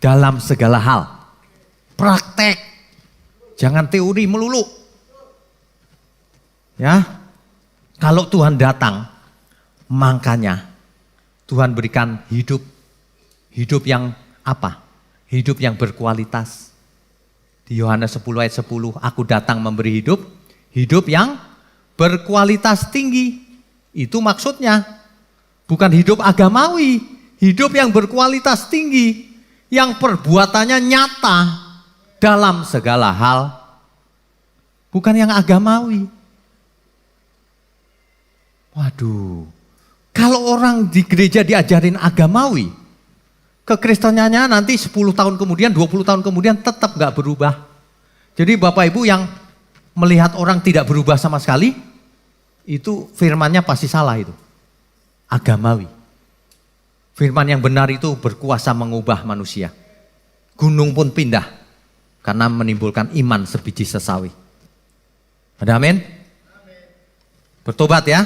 Dalam segala hal. Praktek. Jangan teori melulu. Ya. Kalau Tuhan datang, makanya Tuhan berikan hidup. Hidup yang apa? Hidup yang berkualitas. Di Yohanes 10 ayat 10, aku datang memberi hidup Hidup yang berkualitas tinggi. Itu maksudnya. Bukan hidup agamawi. Hidup yang berkualitas tinggi. Yang perbuatannya nyata dalam segala hal. Bukan yang agamawi. Waduh. Kalau orang di gereja diajarin agamawi, kekristenannya nanti 10 tahun kemudian, 20 tahun kemudian tetap gak berubah. Jadi Bapak Ibu yang melihat orang tidak berubah sama sekali, itu firmannya pasti salah itu. Agamawi. Firman yang benar itu berkuasa mengubah manusia. Gunung pun pindah karena menimbulkan iman sebiji sesawi. Ada amin? Bertobat ya,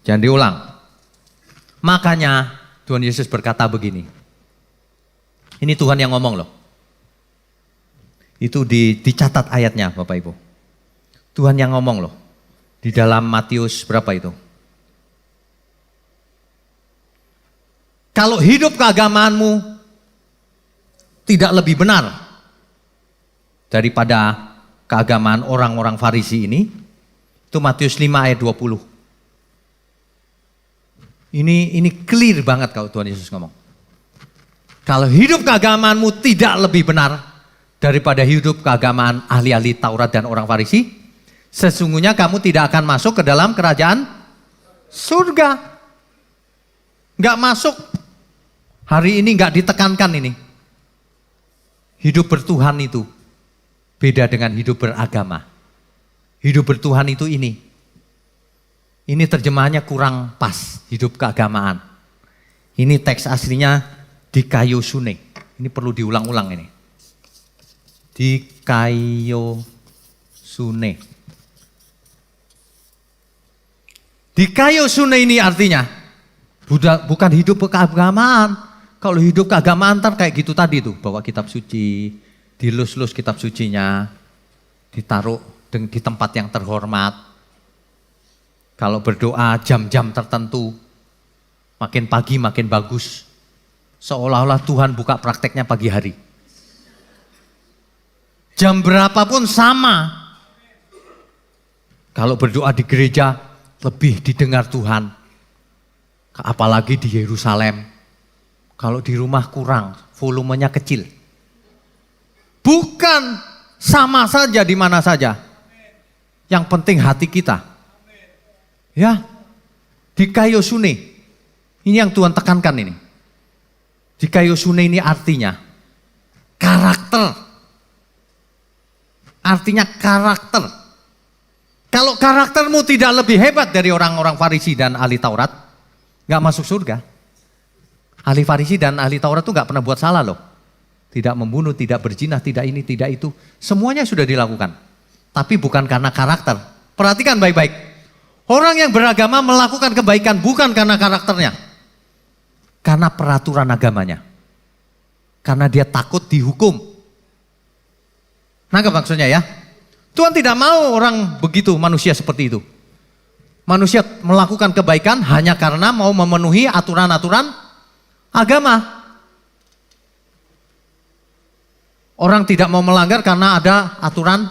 jangan diulang. Makanya Tuhan Yesus berkata begini. Ini Tuhan yang ngomong loh. Itu dicatat ayatnya Bapak Ibu. Tuhan yang ngomong loh. Di dalam Matius berapa itu? Kalau hidup keagamaanmu tidak lebih benar daripada keagamaan orang-orang Farisi ini, itu Matius 5 ayat 20. Ini clear banget kalau Tuhan Yesus ngomong. Kalau hidup keagamaanmu tidak lebih benar daripada hidup keagamaan ahli-ahli Taurat dan orang Farisi, sesungguhnya kamu tidak akan masuk ke dalam kerajaan surga. Gak masuk. Hari ini gak ditekankan ini. Hidup bertuhan itu beda dengan hidup beragama. Hidup bertuhan itu ini. Ini terjemahannya kurang pas, hidup keagamaan. Ini teks aslinya dikaiosune. Ini perlu diulang-ulang ini. Dikaiosune. Dikaiosune ini artinya bukan hidup keagamaan. Kalau hidup keagamaan ntar kayak gitu tadi tuh, bawa kitab suci, dilus-lus kitab sucinya, ditaruh di tempat yang terhormat. Kalau berdoa jam-jam tertentu, makin pagi makin bagus. Seolah-olah Tuhan buka prakteknya pagi hari. Jam berapapun sama. Kalau berdoa di gereja lebih didengar Tuhan. Apalagi di Yerusalem. Kalau di rumah kurang, volumenya kecil. Bukan sama saja di mana saja. Yang penting hati kita. Ya, dikaiosune. Ini yang Tuhan tekankan ini. Dikaiosune ini artinya karakter. Artinya karakter. Kalau karaktermu tidak lebih hebat dari orang-orang Farisi dan ahli Taurat, gak masuk surga. Ahli Farisi dan ahli Taurat itu gak pernah buat salah loh. Tidak membunuh, tidak berzina, tidak ini, tidak itu. Semuanya sudah dilakukan. Tapi bukan karena karakter. Perhatikan baik-baik. Orang yang beragama melakukan kebaikan bukan karena karakternya. Karena peraturan agamanya. Karena dia takut dihukum. Nangkep maksudnya ya? Tuhan tidak mau orang begitu, manusia seperti itu. Manusia melakukan kebaikan hanya karena mau memenuhi aturan-aturan agama. Orang tidak mau melanggar karena ada aturan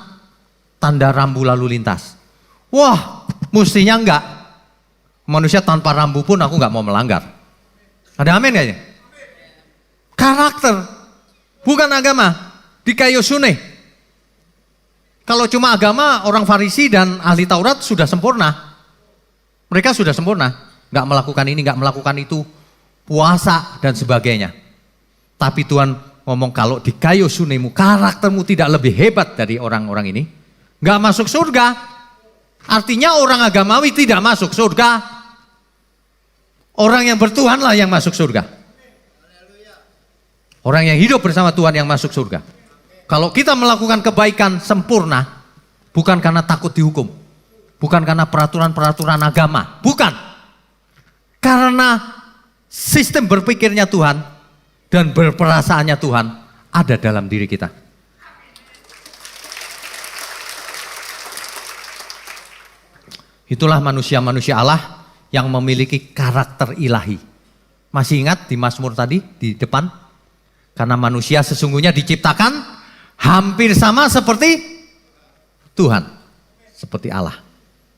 tanda rambu lalu lintas. Wah, mestinya enggak. Manusia tanpa rambu pun aku enggak mau melanggar. Ada amin kayaknya? Karakter, bukan agama. Dikaiosune. Kalau cuma agama, orang Farisi dan ahli Taurat sudah sempurna. Mereka sudah sempurna. Enggak melakukan ini, enggak melakukan itu. Puasa dan sebagainya. Tapi Tuhan ngomong kalau dikaiosune-mu, karaktermu tidak lebih hebat dari orang-orang ini. Enggak masuk surga. Artinya orang agamawi tidak masuk surga. Orang yang bertuhanlah yang masuk surga. Orang yang hidup bersama Tuhan yang masuk surga. Kalau kita melakukan kebaikan sempurna, bukan karena takut dihukum. Bukan karena peraturan-peraturan agama. Bukan. Karena sistem berpikirnya Tuhan dan berperasaannya Tuhan ada dalam diri kita. Itulah manusia-manusia Allah yang memiliki karakter ilahi. Masih ingat di Mazmur tadi di depan? Karena manusia sesungguhnya diciptakan hampir sama seperti Tuhan. seperti Allah.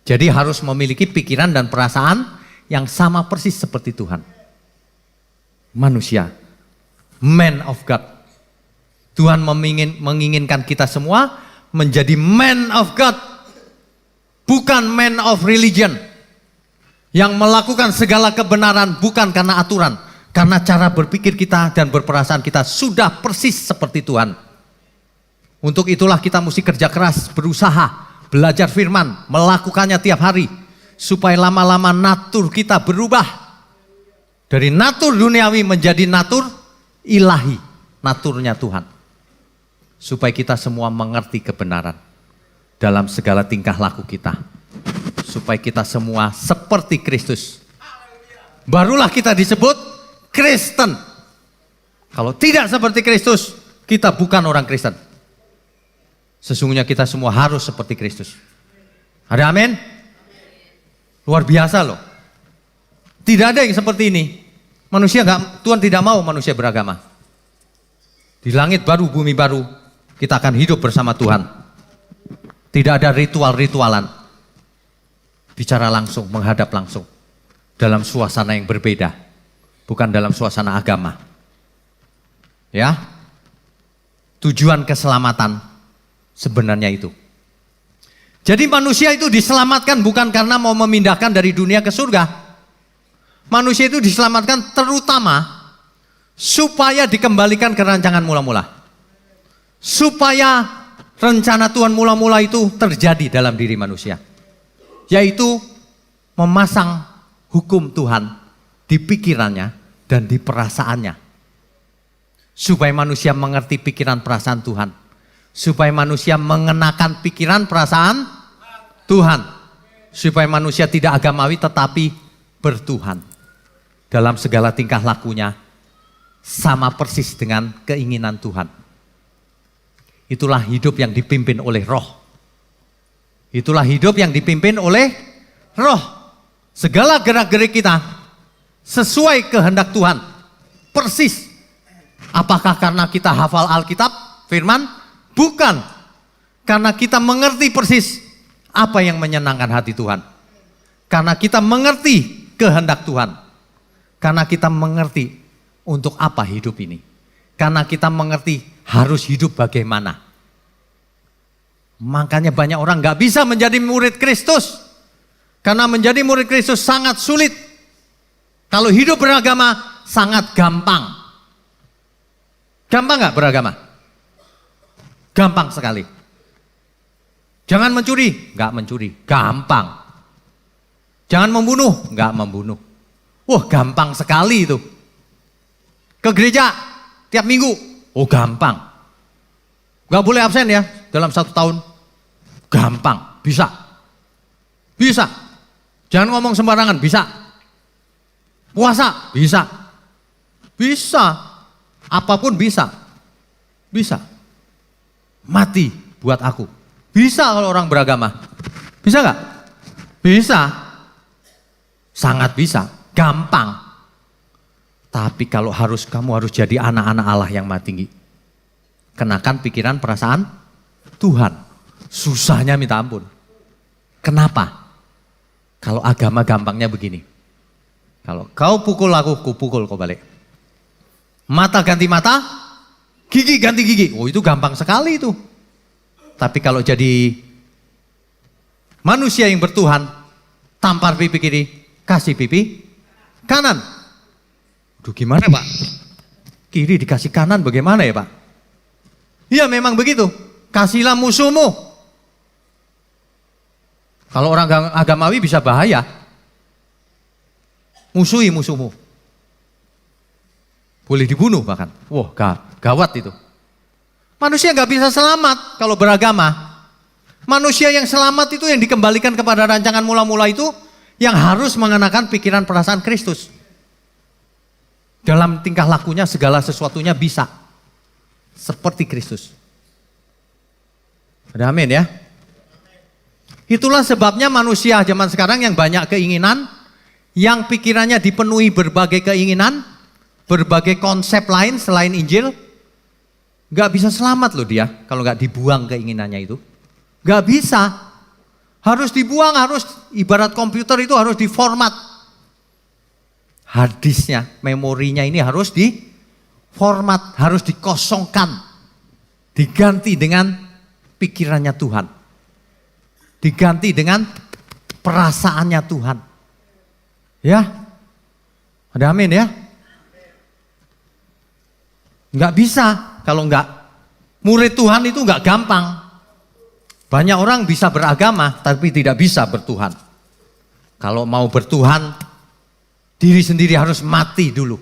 Jadi harus memiliki pikiran dan perasaan yang sama persis seperti Tuhan. Manusia, man of God. Tuhan menginginkan kita semua menjadi man of God, bukan man of religion. Yang melakukan segala kebenaran bukan karena aturan, karena cara berpikir kita dan berperasaan kita sudah persis seperti Tuhan. Untuk itulah kita mesti kerja keras, berusaha, belajar firman, melakukannya tiap hari, supaya lama-lama natur kita berubah. Dari natur duniawi menjadi natur ilahi, naturnya Tuhan. Supaya kita semua mengerti kebenaran dalam segala tingkah laku kita. Supaya kita semua seperti Kristus. Barulah kita disebut Kristen. Kalau tidak seperti Kristus, kita bukan orang Kristen. Sesungguhnya kita semua harus seperti Kristus. Ada amin? Luar biasa loh. Tidak ada yang seperti ini. Tuhan tidak mau manusia beragama. Di langit baru, bumi baru, kita akan hidup bersama Tuhan. Tidak ada ritual-ritualan. Bicara langsung, menghadap langsung. Dalam suasana yang berbeda. Bukan dalam suasana agama. Ya. Tujuan keselamatan sebenarnya itu. Jadi manusia itu diselamatkan bukan karena mau memindahkan dari dunia ke surga. Manusia itu diselamatkan terutama supaya dikembalikan ke rancangan mula-mula. Supaya rencana Tuhan mula-mula itu terjadi dalam diri manusia. Yaitu memasang hukum Tuhan di pikirannya dan di perasaannya. Supaya manusia mengerti pikiran perasaan Tuhan. Supaya manusia mengenakan pikiran perasaan Tuhan. Supaya manusia tidak agamawi tetapi bertuhan. Dalam segala tingkah lakunya sama persis dengan keinginan Tuhan. Itulah hidup yang dipimpin oleh Roh. Itulah hidup yang dipimpin oleh Roh. Segala gerak-gerik kita sesuai kehendak Tuhan. Persis. Apakah karena kita hafal Alkitab, firman? Bukan. Karena kita mengerti persis apa yang menyenangkan hati Tuhan. Karena kita mengerti kehendak Tuhan. Karena kita mengerti untuk apa hidup ini. Karena kita mengerti harus hidup bagaimana. Makanya banyak orang gak bisa menjadi murid Kristus. Karena menjadi murid Kristus sangat sulit. Kalau hidup beragama sangat gampang. Gampang gak beragama? Gampang sekali. Jangan mencuri, gak mencuri. Gampang. Jangan membunuh, gak membunuh. Wah, gampang sekali itu. Ke gereja tiap minggu, oh gampang. Gak boleh absen ya dalam 1 tahun. Gampang, bisa. Bisa. Jangan ngomong sembarangan, bisa. Puasa, bisa. Bisa. Apapun bisa. Bisa. Mati buat aku. Bisa kalau orang beragama. Bisa gak? Bisa. Sangat bisa. Gampang. Tapi kalau kamu harus jadi anak-anak Allah yang maha tinggi. Kenakan pikiran perasaan Tuhan. Susahnya minta ampun. Kenapa? Kalau agama gampangnya begini. Kalau kau pukul aku pukul kau balik. Mata ganti mata, gigi ganti gigi. Oh itu gampang sekali itu. Tapi kalau jadi manusia yang bertuhan, tampar pipi kiri, kasih pipi kanan. Aduh gimana Pak? Kiri dikasih kanan bagaimana ya Pak? Iya memang begitu. Kasihlah musuhmu. Kalau orang agamawi bisa bahaya. Musuhi musuhmu. Boleh dibunuh bahkan. Wah gawat itu. Manusia gak bisa selamat kalau beragama. Manusia yang selamat itu yang dikembalikan kepada rancangan mula-mula itu yang harus mengenakan pikiran perasaan Kristus. Dalam tingkah lakunya segala sesuatunya bisa. Seperti Kristus. Ada amin ya. Itulah sebabnya manusia zaman sekarang yang banyak keinginan, yang pikirannya dipenuhi berbagai keinginan, berbagai konsep lain selain Injil, gak bisa selamat loh dia kalau gak dibuang keinginannya itu. Gak bisa. Harus dibuang, harus ibarat komputer itu harus diformat. Hadisnya, memorinya ini harus diformat, harus dikosongkan. Diganti dengan pikirannya Tuhan. Diganti dengan perasaannya Tuhan. Ya, ada amin ya? Enggak bisa kalau enggak. Murid Tuhan itu enggak gampang. Banyak orang bisa beragama tapi tidak bisa bertuhan. Kalau mau bertuhan, diri sendiri harus mati dulu.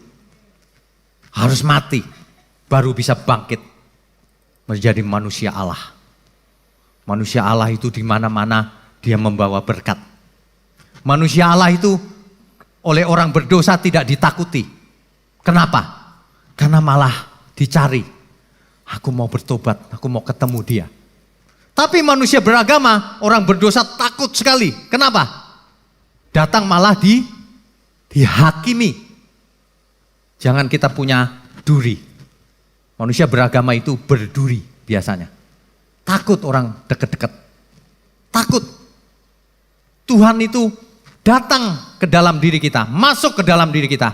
Harus mati, baru bisa bangkit menjadi manusia Allah. Manusia Allah itu di mana-mana dia membawa berkat. Manusia Allah itu oleh orang berdosa tidak ditakuti. Kenapa? Karena malah dicari. Aku mau bertobat, aku mau ketemu dia. Tapi manusia beragama, orang berdosa takut sekali. Kenapa? Datang malah dihakimi. Jangan kita punya duri. Manusia beragama itu berduri biasanya. Takut orang deket-deket. Takut. Tuhan itu datang ke dalam diri kita, masuk ke dalam diri kita.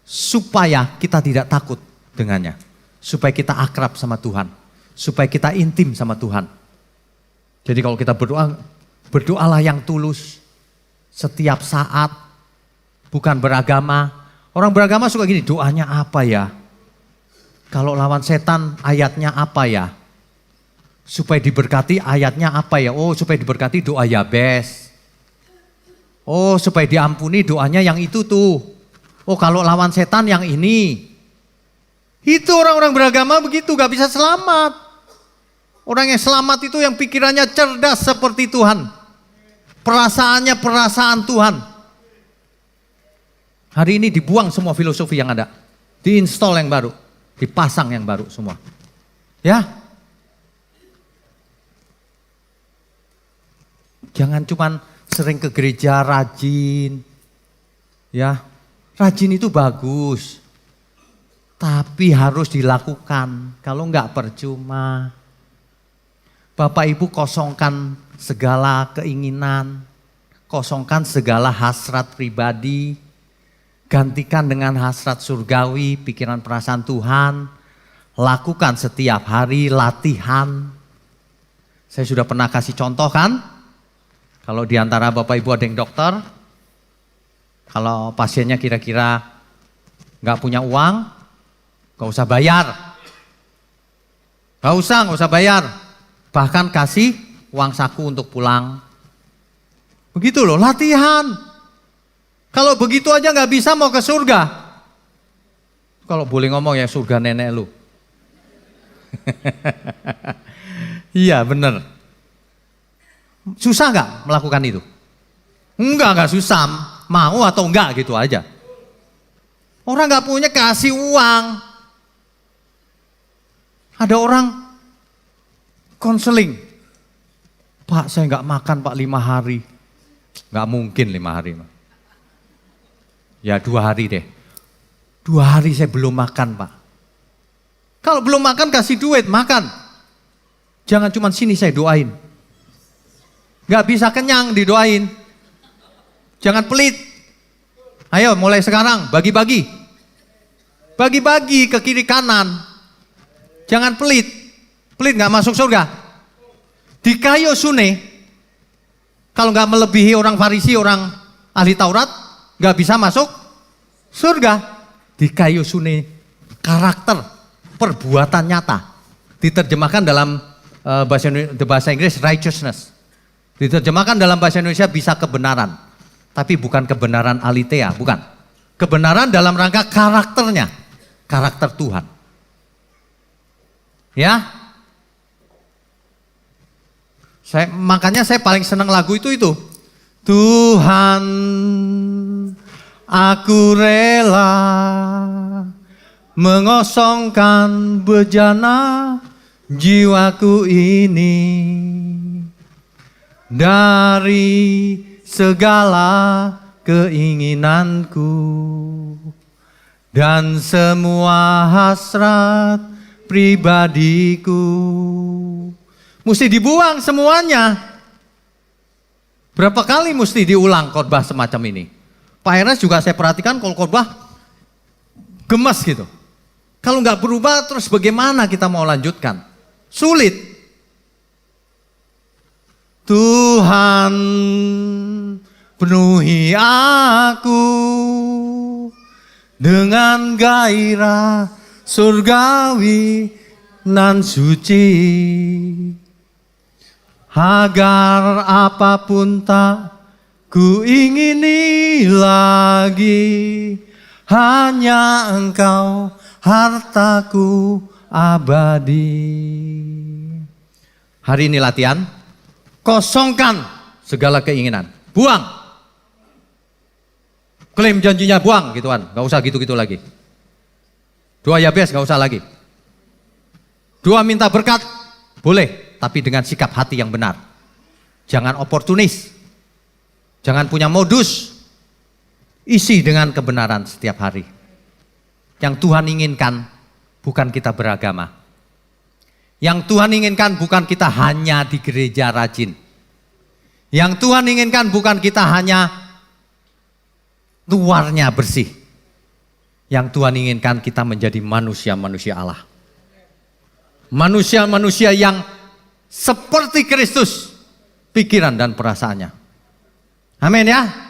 Supaya kita tidak takut dengannya. Supaya kita akrab sama Tuhan. Supaya kita intim sama Tuhan. Jadi kalau kita berdoa, berdoalah yang tulus. Setiap saat. Bukan beragama. Orang beragama suka gini, doanya apa ya? Kalau lawan setan ayatnya apa ya? Supaya diberkati ayatnya apa ya? Oh supaya diberkati doa Yabes. Oh supaya diampuni doanya yang itu tuh. Oh kalau lawan setan yang ini. Itu orang-orang beragama begitu, gak bisa selamat. Orang yang selamat itu yang pikirannya cerdas seperti Tuhan. Perasaannya perasaan Tuhan. Hari ini dibuang semua filosofi yang ada. Diinstal yang baru. Dipasang yang baru semua. Ya. Jangan cuman sering ke gereja rajin. Ya. Rajin itu bagus. Tapi harus dilakukan. Kalau enggak percuma. Bapak Ibu kosongkan segala keinginan. Kosongkan segala hasrat pribadi. Gantikan dengan hasrat surgawi, pikiran perasaan Tuhan. Lakukan setiap hari latihan. Saya sudah pernah kasih contoh kan? Kalau diantara Bapak Ibu ada yang dokter. Kalau pasiennya kira-kira gak punya uang, gak usah bayar. Gak usah bayar. Bahkan kasih uang saku untuk pulang. Begitu loh, latihan. Kalau begitu aja gak bisa mau ke surga. Kalau boleh ngomong ya surga nenek lu. Iya bener. Susah gak melakukan itu? Enggak susah. Mau atau enggak gitu aja. Orang gak punya kasih uang. Ada orang konseling. Pak saya gak makan Pak 5 hari. Gak mungkin 5 hari. Ya 2 hari deh. 2 hari saya belum makan Pak. Kalau belum makan kasih duit, makan. Jangan cuma sini saya doain. Gak bisa kenyang didoain. Jangan pelit. Ayo mulai sekarang bagi-bagi. Bagi-bagi ke kiri kanan. Jangan pelit. Pelit gak masuk surga. Di kayu sune. Kalau gak melebihi orang Farisi, orang ahli Taurat. Gak bisa masuk surga. Di kayu sune karakter perbuatan nyata. Diterjemahkan dalam bahasa Inggris righteousness. Diterjemahkan dalam bahasa Indonesia bisa kebenaran. Tapi bukan kebenaran alitea, bukan. Kebenaran dalam rangka karakternya. Karakter Tuhan. Ya. Makanya saya paling senang lagu itu. Tuhan, aku rela mengosongkan bejana jiwaku ini dari segala keinginanku dan semua hasrat pribadiku. Mesti dibuang semuanya. Berapa kali mesti diulang khotbah semacam ini? Pak Ernest juga saya perhatikan kalau khotbah gemes gitu. Kalau nggak berubah terus bagaimana kita mau lanjutkan? Sulit. Tuhan penuhi aku dengan gairah surgawi nan suci, agar apapun tak ku ingini lagi, hanya Engkau hartaku abadi. Hari ini latihan, kosongkan segala keinginan, buang. Klaim janjinya buang gituan, gak usah gitu-gitu lagi. Doa Yabes gak usah lagi. Doa minta berkat, boleh, tapi dengan sikap hati yang benar. Jangan oportunis, jangan punya modus, isi dengan kebenaran setiap hari. Yang Tuhan inginkan bukan kita beragama. Yang Tuhan inginkan bukan kita hanya di gereja rajin. Yang Tuhan inginkan bukan kita hanya luarnya bersih. Yang Tuhan inginkan kita menjadi manusia-manusia Allah. Manusia-manusia yang seperti Kristus pikiran dan perasaannya. Amin ya.